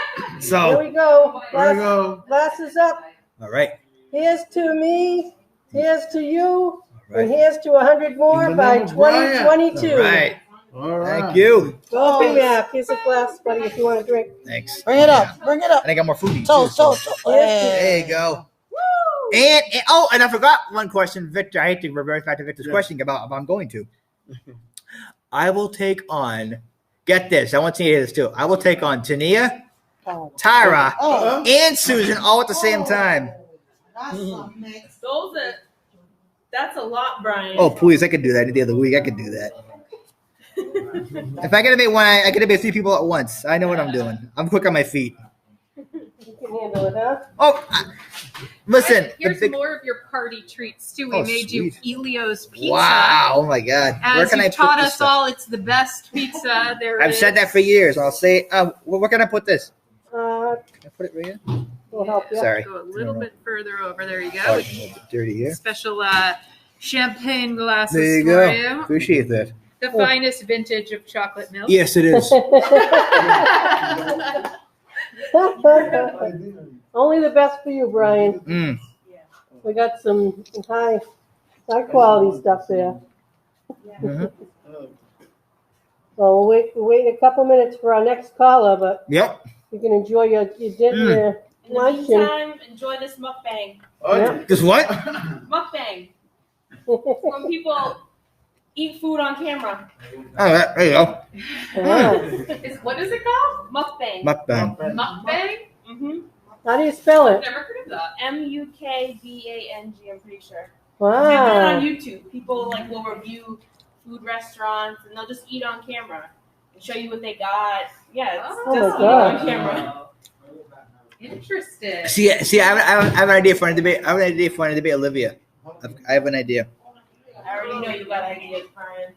So, Here we go. There we go. Glasses up. all right. Here's to me. Here's to you. And here's to 100 more In the by name of Brian. 2022. All right. All right. Thank you. Go BMac. Here's a glass, buddy, if you want to drink. Thanks. Bring it up. Bring it up. And I got more food. Toast. There you go. And I forgot one question, Victor. I hate to revert back to Victor's question about if I'm going to. I will take on. Get this. I want to hear this too. I will take on Tania, Tyra, and Susan all at the same time. That's a lot, Brian. Oh, please. I could do that any day of the week. I could do that. If I gotta make one, I gotta make 3 people at once. I know what I'm doing. I'm quick on my feet. You can handle it, huh? Oh, listen. Here's more of your party treats too. We Oh, made sweet. you Elio's pizza. Wow. Oh my God. Where As can you I put taught this us stuff? all, it's the best pizza there I've is. said that for years. I'll say, where can I put this? Can I put it right here? We'll help you. Sorry. Go a little bit further over. There you Oh, go. it's a little bit dirty here. Special champagne glasses There you for go. you. Appreciate that. The finest vintage of chocolate milk. Yes, it is. Only the best for you, Brian. Mm. We got some high quality stuff there. Mhm. So we're waiting a couple minutes for our next caller, but Yep. you can enjoy your dinner, In the lunch, and meantime, enjoy this mukbang. Just what? Mukbang. When people eat food on camera. Oh, there you go. What is it called? Mukbang. Mukbang. Mukbang? Mm-hmm. How do you spell it? Never heard of that. Mukbang, I'm pretty sure. Wow. They do it on YouTube. People will review food restaurants and they'll just eat on camera and show you what they got. Yeah, it's Oh just my eat on God. camera. Interesting. See, I have an idea for a debate. I have an idea for a debate, Olivia. I have an idea. I already know you got ideas, Brian.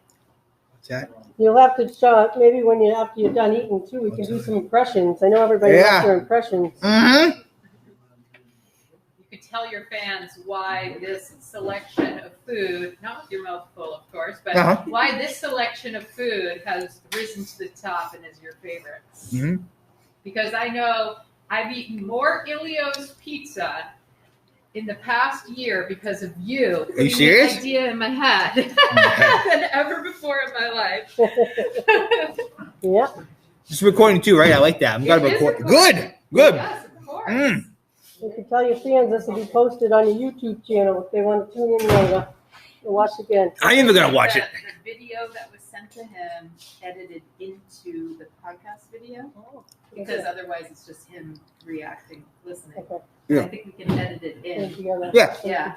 What's that? You'll have to show maybe after you're done eating too, we can do some impressions. I know everybody Yeah. wants their impressions. Mm-hmm. You could tell your fans why this selection of food, not with your mouth full, of course, but Uh-huh. why this selection of food has risen to the top and is your favorite. Mm-hmm. Because I know I've eaten more Ilio's pizza in the past year because of you. Are you serious? The idea in my head than ever before in my life. Yeah. Just recording too, right? I like that. I'm glad to record. Good. Yes, of course. Mm. You can tell your fans this will be posted on your YouTube channel if they want to tune in later and watch again. I am gonna watch it. The video that was sent to him edited into the podcast video because otherwise it's just him reacting, listening. Okay. Yeah. I think we can edit it in. Together. Yeah. Yeah.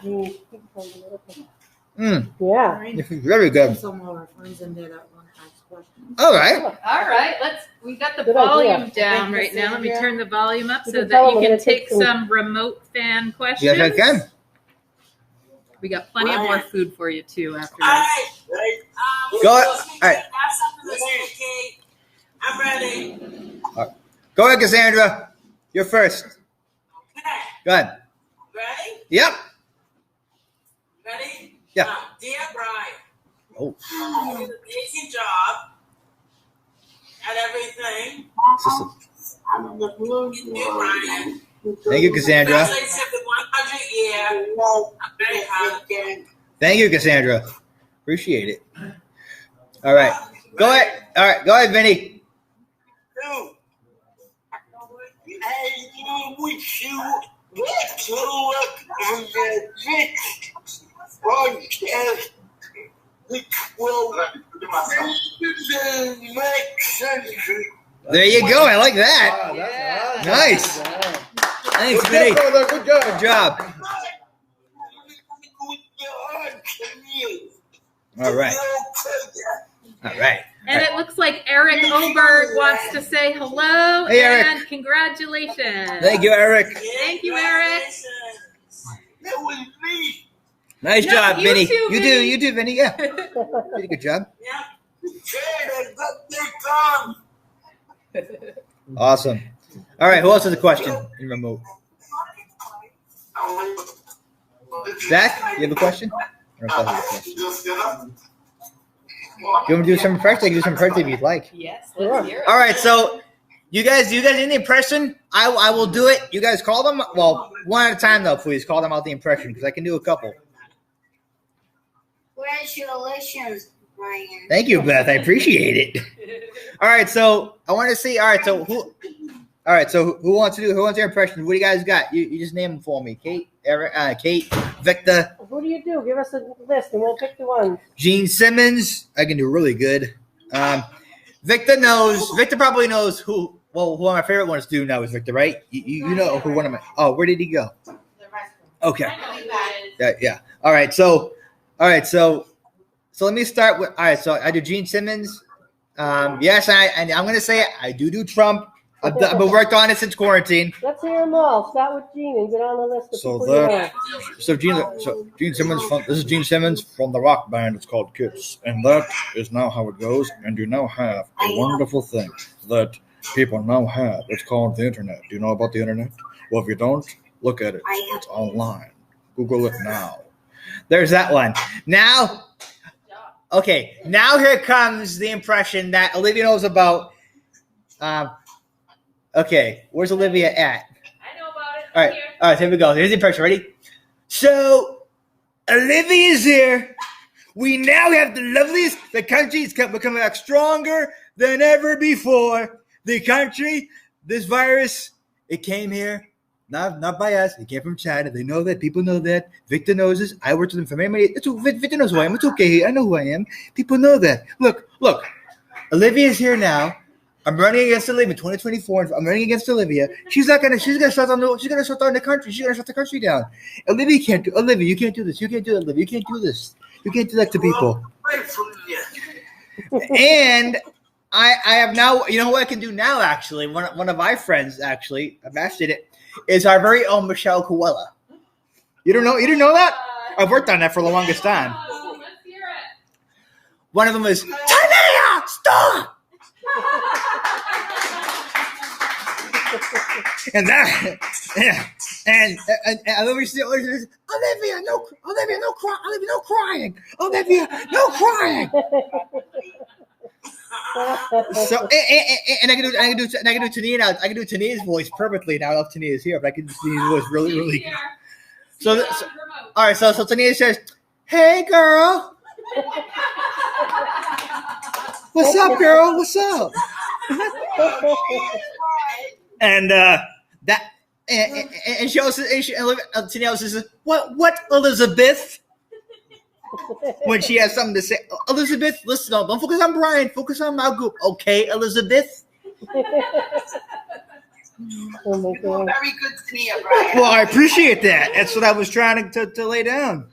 Yeah. Very good. Some of our friends in there that want to ask questions. All right. All right, we got the Good volume idea. down right now. Let me turn the volume up You so can tell that them you we're can gonna take take some- some remote fan questions. Yes, I can. We got plenty of more food for you too after All this. right. Go ahead. All right. Have something to say, okay? I'm ready. Go ahead, Cassandra. You're first. Okay. Go ahead. Ready? Yep. Ready? Yeah. Dear Brian, Oh. you did an amazing job at everything. You did, Brian. Thank you, Cassandra. Congratulations on the 100 year. I'm very proud of you. Thank you, Cassandra. Appreciate it. All right. Go ahead. All right. Go ahead, Vinny. I wish you best of luck on the next podcast, which will be the next century. There you go. I like that. Wow, that's Nice. Thanks, Vinny. Good job. Good job. All right. All right. And it looks like Eric Oberg wants to say hello Hey, Eric. and congratulations. Thank you, Eric. Thank you, Eric. That was me. Nice No, job, you Vinny. too, You Vinny. do, Vinny. Yeah. Pretty good job. Awesome. All right. Who else has a question in remote? Zach, you have a question? Or I have a question. Do you want me to do some impression? I can do some impression if you'd like. Yes, let's hear it. All right. So, you guys need the impression? I will do it. You guys call them. Well, one at a time though, please. Call them out the impression because I can do a couple. Congratulations, Brian. Thank you, Beth. I appreciate it. All right, so I want to see. All right, so who? All right, so who wants to do? Who wants their impression? What do you guys got? You just name them for me. Kate, Eric, Kate, Victor. Who do you do? Give us a list and we'll pick the ones. Gene Simmons. I can do really good. Victor knows. Victor probably knows who. Well, who my favorite ones do now is Victor, right? You know who one of my. Oh, where did he go? Okay. Yeah. All right. So let me start with. All right. So I do Gene Simmons. Yes, and I'm gonna say I do Trump. I've been worked on it since quarantine. Let's hear them all. Start with Gene and get on the list of So people you know. Gene Simmons this is Gene Simmons from the rock band. It's called Kiss, and that is now how it goes. And you now have a wonderful thing that people now have. It's called the internet. Do you know about the internet? Well, if you don't, look at it. It's online. Google it now. There's that one. Now, okay. Now here comes the impression that Olivia knows about. Okay, where's Olivia at? I know about it. All right, here we go. Here's the impression. Ready? So, Olivia's here. We now have the loveliest. The country's becoming back stronger than ever before. The country, this virus, it came here. Not by us. It came from China. They know that. People know that. Victor knows this. I worked with him for many years. Victor knows who I am. It's okay. I know who I am. People know that. Look. Olivia's here now. I'm running against Olivia in 2024. I'm running against Olivia. She's gonna shut down the country. She's gonna shut the country down. Olivia, you can't do this. You can't do that, Olivia. You can't do this. You can't do that to people. And I have now, you know what I can do now, actually? One of my friends, actually, I've asked it, is our very own Michelle Coella. You didn't know that? I've worked on that for the longest time. Let's hear it. One of them is, Tania, stop! And that, yeah, and Olivia says, Olivia, no crying. Olivia, no crying. So, and I can do Tania now. I can do Tania's voice perfectly now. I love Tania's here, but I can do Tania's voice really, really good. So all right. So Tania says, "Hey, girl, what's up, girl? What's up?" And that, and she also, Tania also says, "What, Elizabeth?" When she has something to say, Elizabeth, listen, don't focus on Brian, focus on Malgoop. Okay, Elizabeth? Oh my God. Very good to me, Brian. Well, I appreciate that. That's what I was trying to lay down.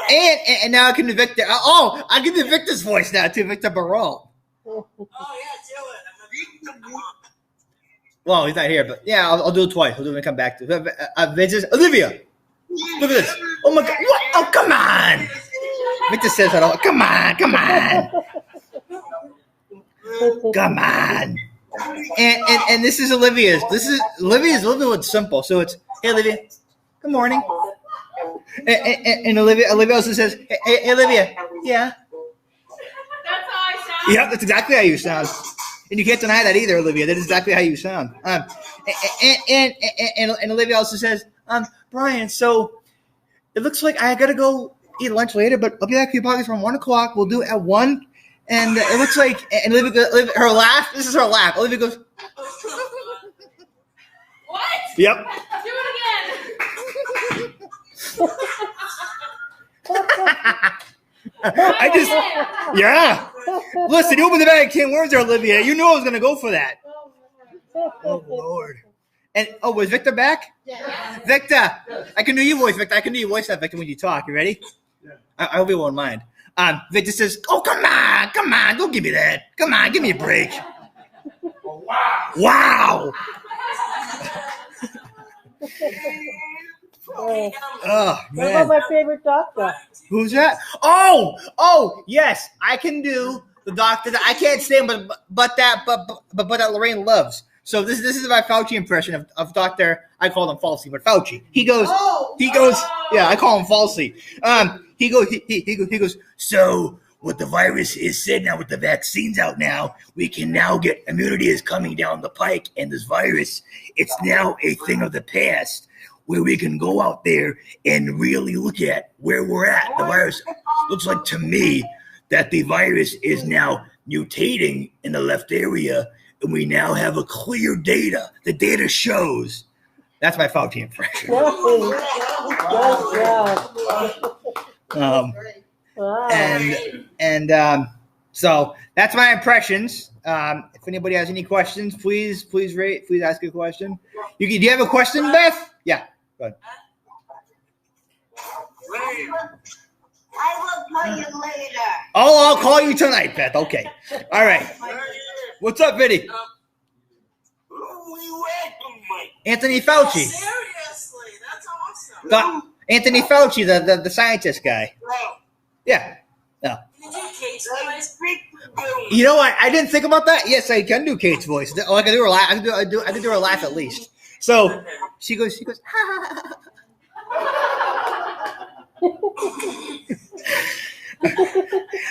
And now I can do Victor. Oh, I can do Victor's voice now too, Victor Barol. Oh, yeah, do it. Well, he's not here, but yeah, I'll do it twice. I'll do it when I come back to Vince's Olivia. Look at this. Oh my God. What? Oh, come on. Victor says that all. Come on. Come on. And this is Olivia's. Olivia's a little bit simple. So it's, hey, Olivia. Good morning. And Olivia also says, hey, Olivia. Yeah. That's how I sound. Yep, that's exactly how you sound. And you can't deny that either, Olivia. That is exactly how you sound. And Olivia also says, Brian, so it looks like I gotta go eat lunch later, but I'll be back to your podcast from 1:00. We'll do it at 1. And it looks like, and Olivia, her laugh. This is her laugh. Olivia goes, What? Yep. Do it again. Yeah. Listen, you opened the bag of canned worms there, Olivia. You knew I was gonna go for that. Oh Lord. And was Victor back? Yeah. Victor, I can do your voice, Victor. I can do your voice now, Victor, when you talk. You ready? I hope you won't mind. Vic just says, "Oh, come on, don't give me that. Come on, give me a break." Wow. Oh What man. about my favorite doctor? Who's that? Oh, yes, I can do the doctor that I can't stand, but that Lorraine loves. So this is my Fauci impression of Doctor. I call him Falsey, but Fauci. He goes. Yeah, I call him Falsey. He goes. So what the virus is said now with the vaccines out now, we can now get immunity is coming down the pike, and this virus, it's now a thing of the past, where we can go out there and really look at where we're at. The virus looks like to me that the virus is now mutating in the left area, and we now have a clear data. The data shows. That's my Fauci impression. So that's my impressions. If anybody has any questions, please ask a question. Do you have a question, Beth? Yeah. Go ahead. I will call you later. Oh, I'll call you tonight, Beth. Okay. All right. What's up, Vinny? Anthony Fauci. Seriously, that's awesome. Anthony Fauci, the scientist guy. Yeah. No. You know what? I didn't think about that. Yes, I can do Kate's voice. Oh, I can do her laugh. I can do her laugh at least. So she goes.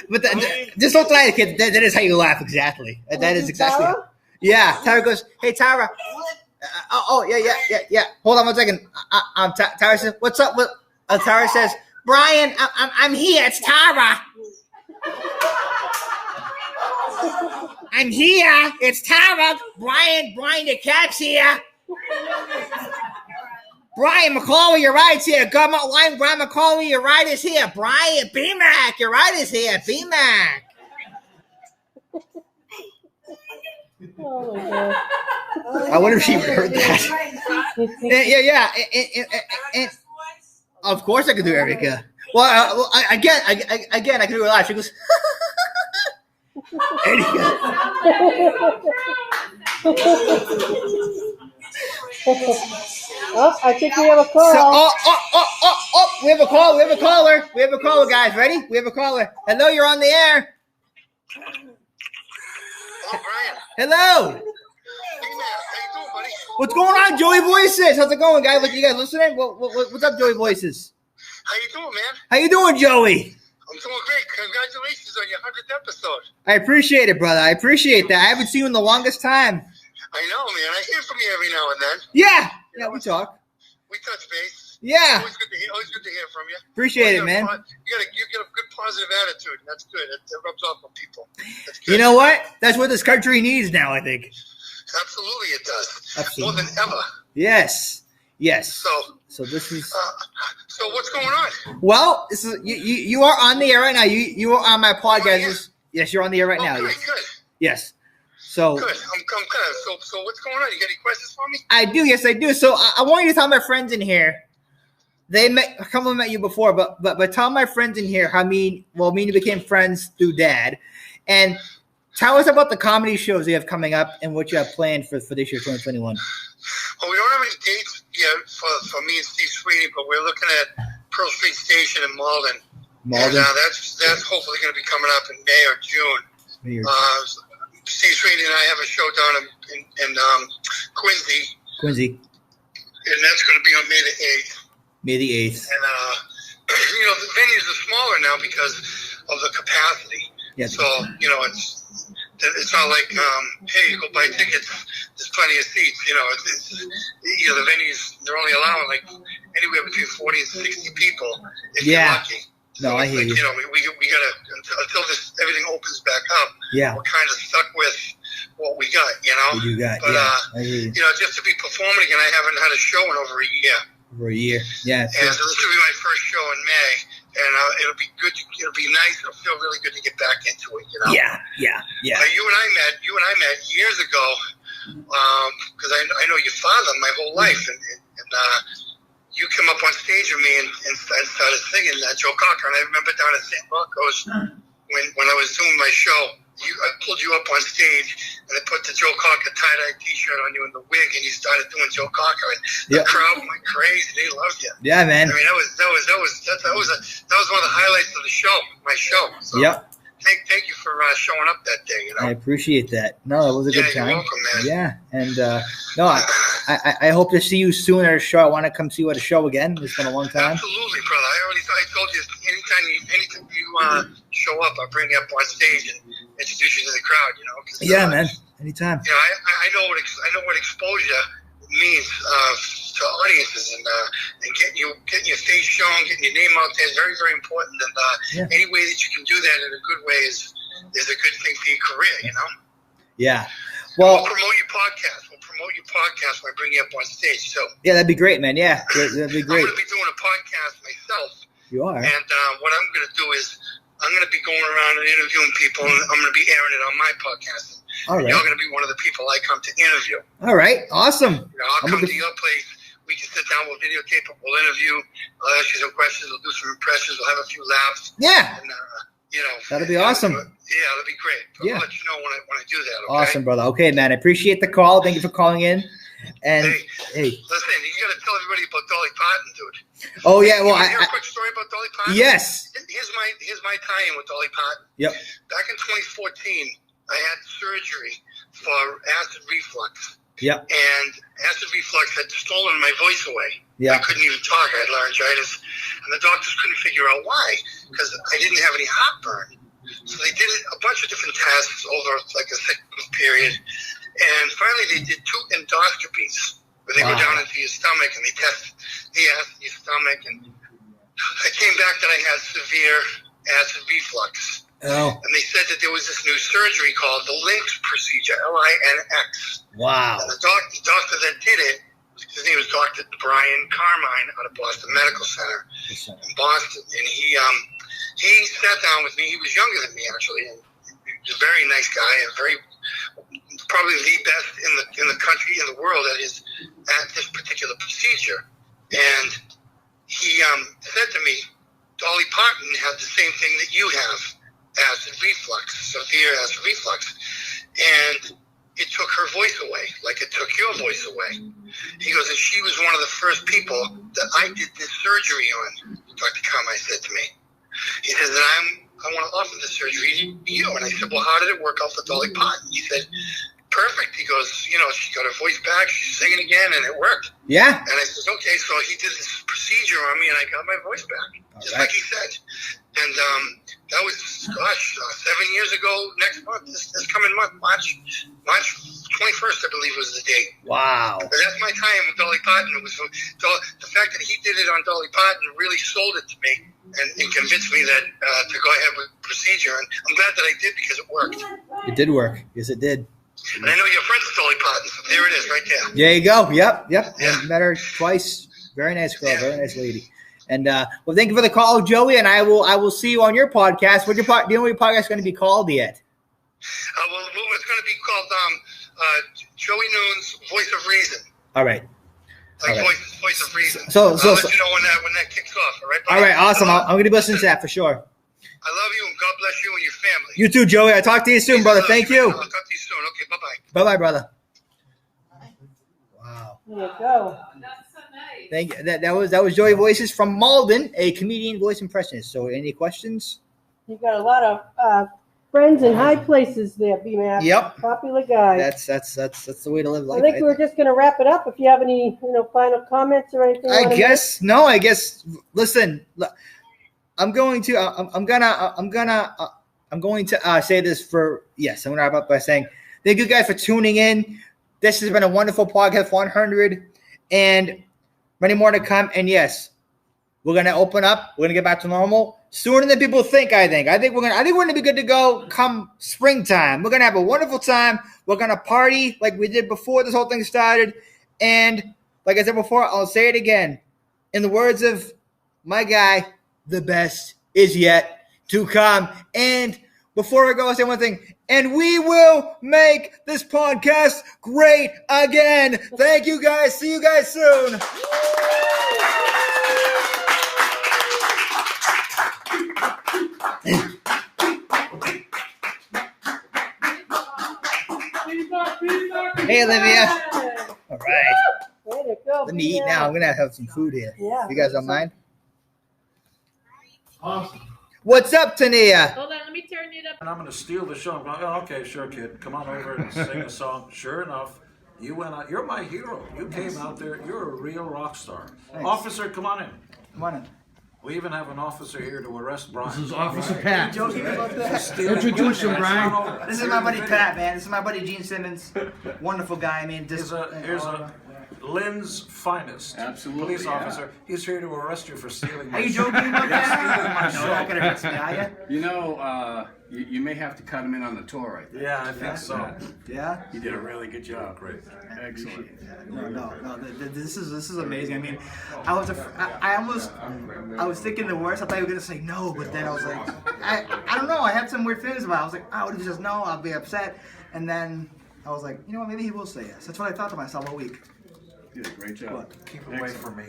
But just don't try it, kid. That is how you laugh exactly. That is exactly. Yeah. Tara goes, "Hey, Tara." Yeah. Hold on 1 second. Tara says, "What's up?" Tara says, "Brian, I'm here. It's Tara. I'm here. It's Tara. Brian, the cat's here. Brian McCauley, your ride's here. Government line, Brian McCauley, your ride is here. Brian, BMac, your ride is here. BMac." Oh my God. I wonder if she heard that. Yeah. And of course I can do Erica. Well, again, I can do her live. She goes, Erica. Oh, I think we have a call. We have a call. We have a caller, guys. Ready? We have a caller. Hello, you're on the air. Hello. What's going on, Joey Voices? How's it going, guys? You guys listening? What's up, Joey Voices? How you doing, man? How you doing, Joey? I'm doing great. Congratulations on your 100th episode. I appreciate it, brother. I appreciate that. I haven't seen you in the longest time. I know, man. I hear from you every now and then. Yeah, we talk. We touch base. Yeah. Always good to hear from you. Appreciate it, man. You get a good positive attitude, and that's good. It rubs off on people. That's good. You know what? That's what this country needs now, I think. Absolutely, it does. Absolutely. More than ever. Yes. So this is. So what's going on? Well, this is you are on the air right now. You are on my podcast. Yeah. Yes, you're on the air right now. Good, Yes. good. Yes. So. Good. I'm good. So what's going on? You got any questions for me? I do. Yes, I do. So I want you to tell my friends in here. They met you before, but tell my friends in here how me and you became friends through Dad, and tell us about the comedy shows you have coming up and what you have planned for this year, 2021. Well, we don't have any dates yet for me and Steve Sweeney, but we're looking at Pearl Street Station in Malden. And that's hopefully going to be coming up in May or June. Steve Sweeney and I have a show down in Quincy. And that's going to be on May the 8th. May the 8th. And, the venues are smaller now because of the capacity. Yes. So, it's not like, hey, you go buy tickets, there's plenty of seats. The venues, they're only allowing like anywhere between 40 and 60 people if you're lucky. No, I hear you. We gotta, until everything opens back up, we're kind of stuck with what we got, What you got, But, I hear you. just to be performing again, I haven't had a show in over a year. Yeah. And so this will be my first show in May, and it'll be good. It'll be nice. It'll feel really good to get back into it. Yeah. You and I met years ago, because I know your father my whole life, and you came up on stage with me and started singing Joe Cocker. And I remember down at St. Marcos when I was doing my show, I pulled you up on stage and I put the Joe Cocker tie-dye T-shirt on you and the wig, and you started doing Joe Cocker. And the crowd went crazy. They loved you. Yeah, man. I mean, that was one of the highlights of the show, my show. So thank you for showing up that day. You know, I appreciate that. No, it was a good time. You're welcome, man. Yeah, and no, I hope to see you soon at a show. I want to come see you at a show again. It's been a long time. Absolutely, brother. I told you anytime you show up, I'll bring you up on stage and introduce you to the crowd. You know. Yeah, man. Anytime. You know, I know what exposure means to audiences, and getting your face shown, getting your name out there is very, very important. And any way that you can do that in a good way is a good thing for your career. You know. Yeah. Well, we'll promote your podcast. When I bring you up on stage too. Yeah, that'd be great, man. Yeah, that'd be great. I'm going to be doing a podcast myself. You are. And what I'm going to do is I'm going to be going around and interviewing people, and I'm going to be airing it on my podcast. All right. You're going to be one of the people I come to interview. All right. Awesome. You know, I'll come to your place. We can sit down. We'll videotape it. We'll interview. I'll ask you some questions. We'll do some impressions. We'll have a few laughs. Yeah. And, you know, that'll be awesome. Yeah, that'll be great. I'll let you know when I do that. Okay? Awesome, brother. Okay, man. I appreciate the call. Thank you for calling in. And hey, listen, you got to tell everybody about Dolly Parton, dude. Oh yeah, well, I hear a quick story about Dolly Parton. Yes. Here's my tie-in with Dolly Parton. Yep. Back in 2014, I had surgery for acid reflux. Yep. And acid reflux had stolen my voice away. Yeah. I couldn't even talk. I had laryngitis, and the doctors couldn't figure out why, because I didn't have any heartburn. So they did a bunch of different tests over like a 6-month period. And finally, they did 2 endoscopies where they go down into your stomach and they test the acid in your stomach. And I came back that I had severe acid reflux. Oh. And they said that there was this new surgery called the Lynx Procedure, Linx. Wow. And the doctor that did it, his name was Dr. Brian Carmine out of Boston Medical Center in Boston. And he sat down with me. He was younger than me, actually. And he was a very nice guy and probably the best in the country, in the world at this particular procedure. And he said to me, Dolly Parton had the same thing that you have, acid reflux, severe acid reflux. And it took her voice away, like it took your voice away. He goes, and she was one of the first people that I did this surgery on, Dr. Carmine said to me. He says, and I want to offer this surgery to you. And I said, well, how did it work out for Dolly Parton? He said, perfect. He goes, you know, she got her voice back, she's singing again, and it worked. Yeah. And I said, okay, so he did this procedure on me, and I got my voice back, just like he said. And that was, 7 years ago, next month, this coming month, March 21st, I believe was the date. Wow. But that's my time with Dolly Parton. It was the fact that he did it on Dolly Parton really sold it to me and convinced me that to go ahead with the procedure. And I'm glad that I did because it worked. It did work. Yes, it did. And I know you're friends with Dolly Parton, so there it is right there. There you go. Yep. Yeah. I met her twice. Very nice girl. Very nice lady. And well, thank you for the call, Joey. And I will see you on your podcast. Do you know what your podcast is going to be called yet? Well, it's going to be called Joey Noon's Voice of Reason. All right. Like voice of reason. So I'll let you know when that kicks off. All right. All right. Awesome. I'm going to be listening to that for sure. I love you and God bless you and your family. You too, Joey. I'll talk to you soon, brother. Thank you. I'll talk to you soon. Okay. Bye-bye. Bye-bye, brother. There you go. Thank you. That was Joey Voices from Malden, a comedian voice impressionist. So, any questions? You got a lot of friends in high places there, BMac. Yep. Popular guy. That's the way to live life. I think we're just going to wrap it up. If you have any, final comments or anything. I guess. Listen, I'm going to say this for yes. I'm going to wrap up by saying thank you guys for tuning in. This has been a wonderful podcast, 100, and many more to come. And yes, we're going to open up. We're going to get back to normal sooner than people think. I think we're going to be good to go come springtime. We're going to have a wonderful time. We're going to party like we did before this whole thing started. And like I said before, I'll say it again. In the words of my guy, the best is yet to come. And before I go, I'll say one thing. And we will make this podcast great again. Thank you guys. See you guys soon. Hey, Olivia. All right. Way to go. Let me eat now. I'm gonna have some food here. Yeah. You guys don't mind? Awesome. What's up, Tania? Hold on, let me turn it up. And I'm going to steal the show. I'm going, oh, okay, sure, kid. Come on over and sing a song. Sure enough, you went out. You're my hero. You came out there. You're a real rock star. Thanks. Officer, come on in. Come on in. We even have an officer here to arrest Brian. This is Officer Pat. You joking about that? Introduce him, Brian. This is my buddy Pat, man. This is my buddy Gene Simmons. Wonderful guy. I mean, Here's a Lynn's finest police officer. He's here to arrest you for stealing my Are you show. joking about that? Stealing my No, you're not gonna arrest me, are you? You know, you may have to cut him in on the tour right there. Yeah, I think so. Yeah? You did a really good job. Great. Excellent. No. This is amazing. I mean, I was thinking the worst. I thought you were gonna say no, but then I was like, I don't know. I had some weird feelings about it. I was like, oh, if he says no, I'll be upset. And then I was like, you know what? Maybe he will say yes. That's what I thought to myself all week. You did a great job. Keep away from me.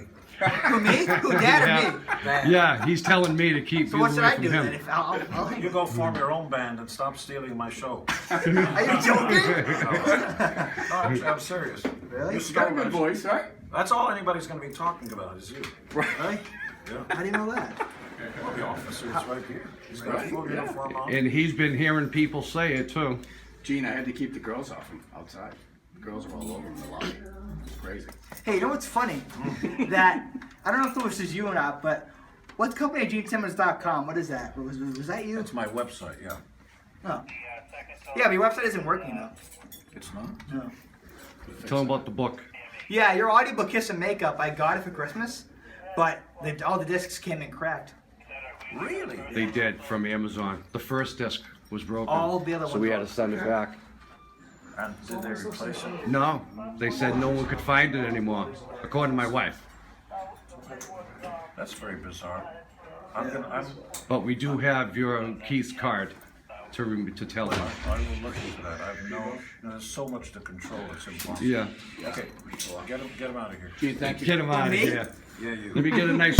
Who, me? Who, Dad or me? Yeah, he's telling me to keep So you what should away I from do him. then? If I'll You go form your own band and stop stealing my show. Are you joking? No, I'm serious. Really? You got a good voice, right? That's all anybody's going to be talking about is you. Right? Yeah. How do you know that? Well, the officer's right here. He's got a full uniform on. And he's been hearing people say it too. Gene, I had to keep the girls off him outside. The girls were all over him in the lobby. It's crazy. Hey, you know what's funny? That I don't know if it was just you or not, but what's company GeneSimmons.com? What is that? Was that you? It's my website, yeah. Oh. Yeah, but your website isn't working though. It's not? No. Tell him about the book. Yeah, your audiobook Kiss and Makeup, I got it for Christmas, but all the discs came in cracked. Really? They did from Amazon. The first disc was broken. All the other so ones we had were- to send it back. And did they replace it? No, they said no one could find it anymore, according to my wife. That's very bizarre. But we do have your Keith's card to tell him. I will look into that. I have there's so much to control, it's impossible. Yeah. Okay, get him out of here. Gene, thank you. Get him out of Me? here. Yeah, you. Let me get a nice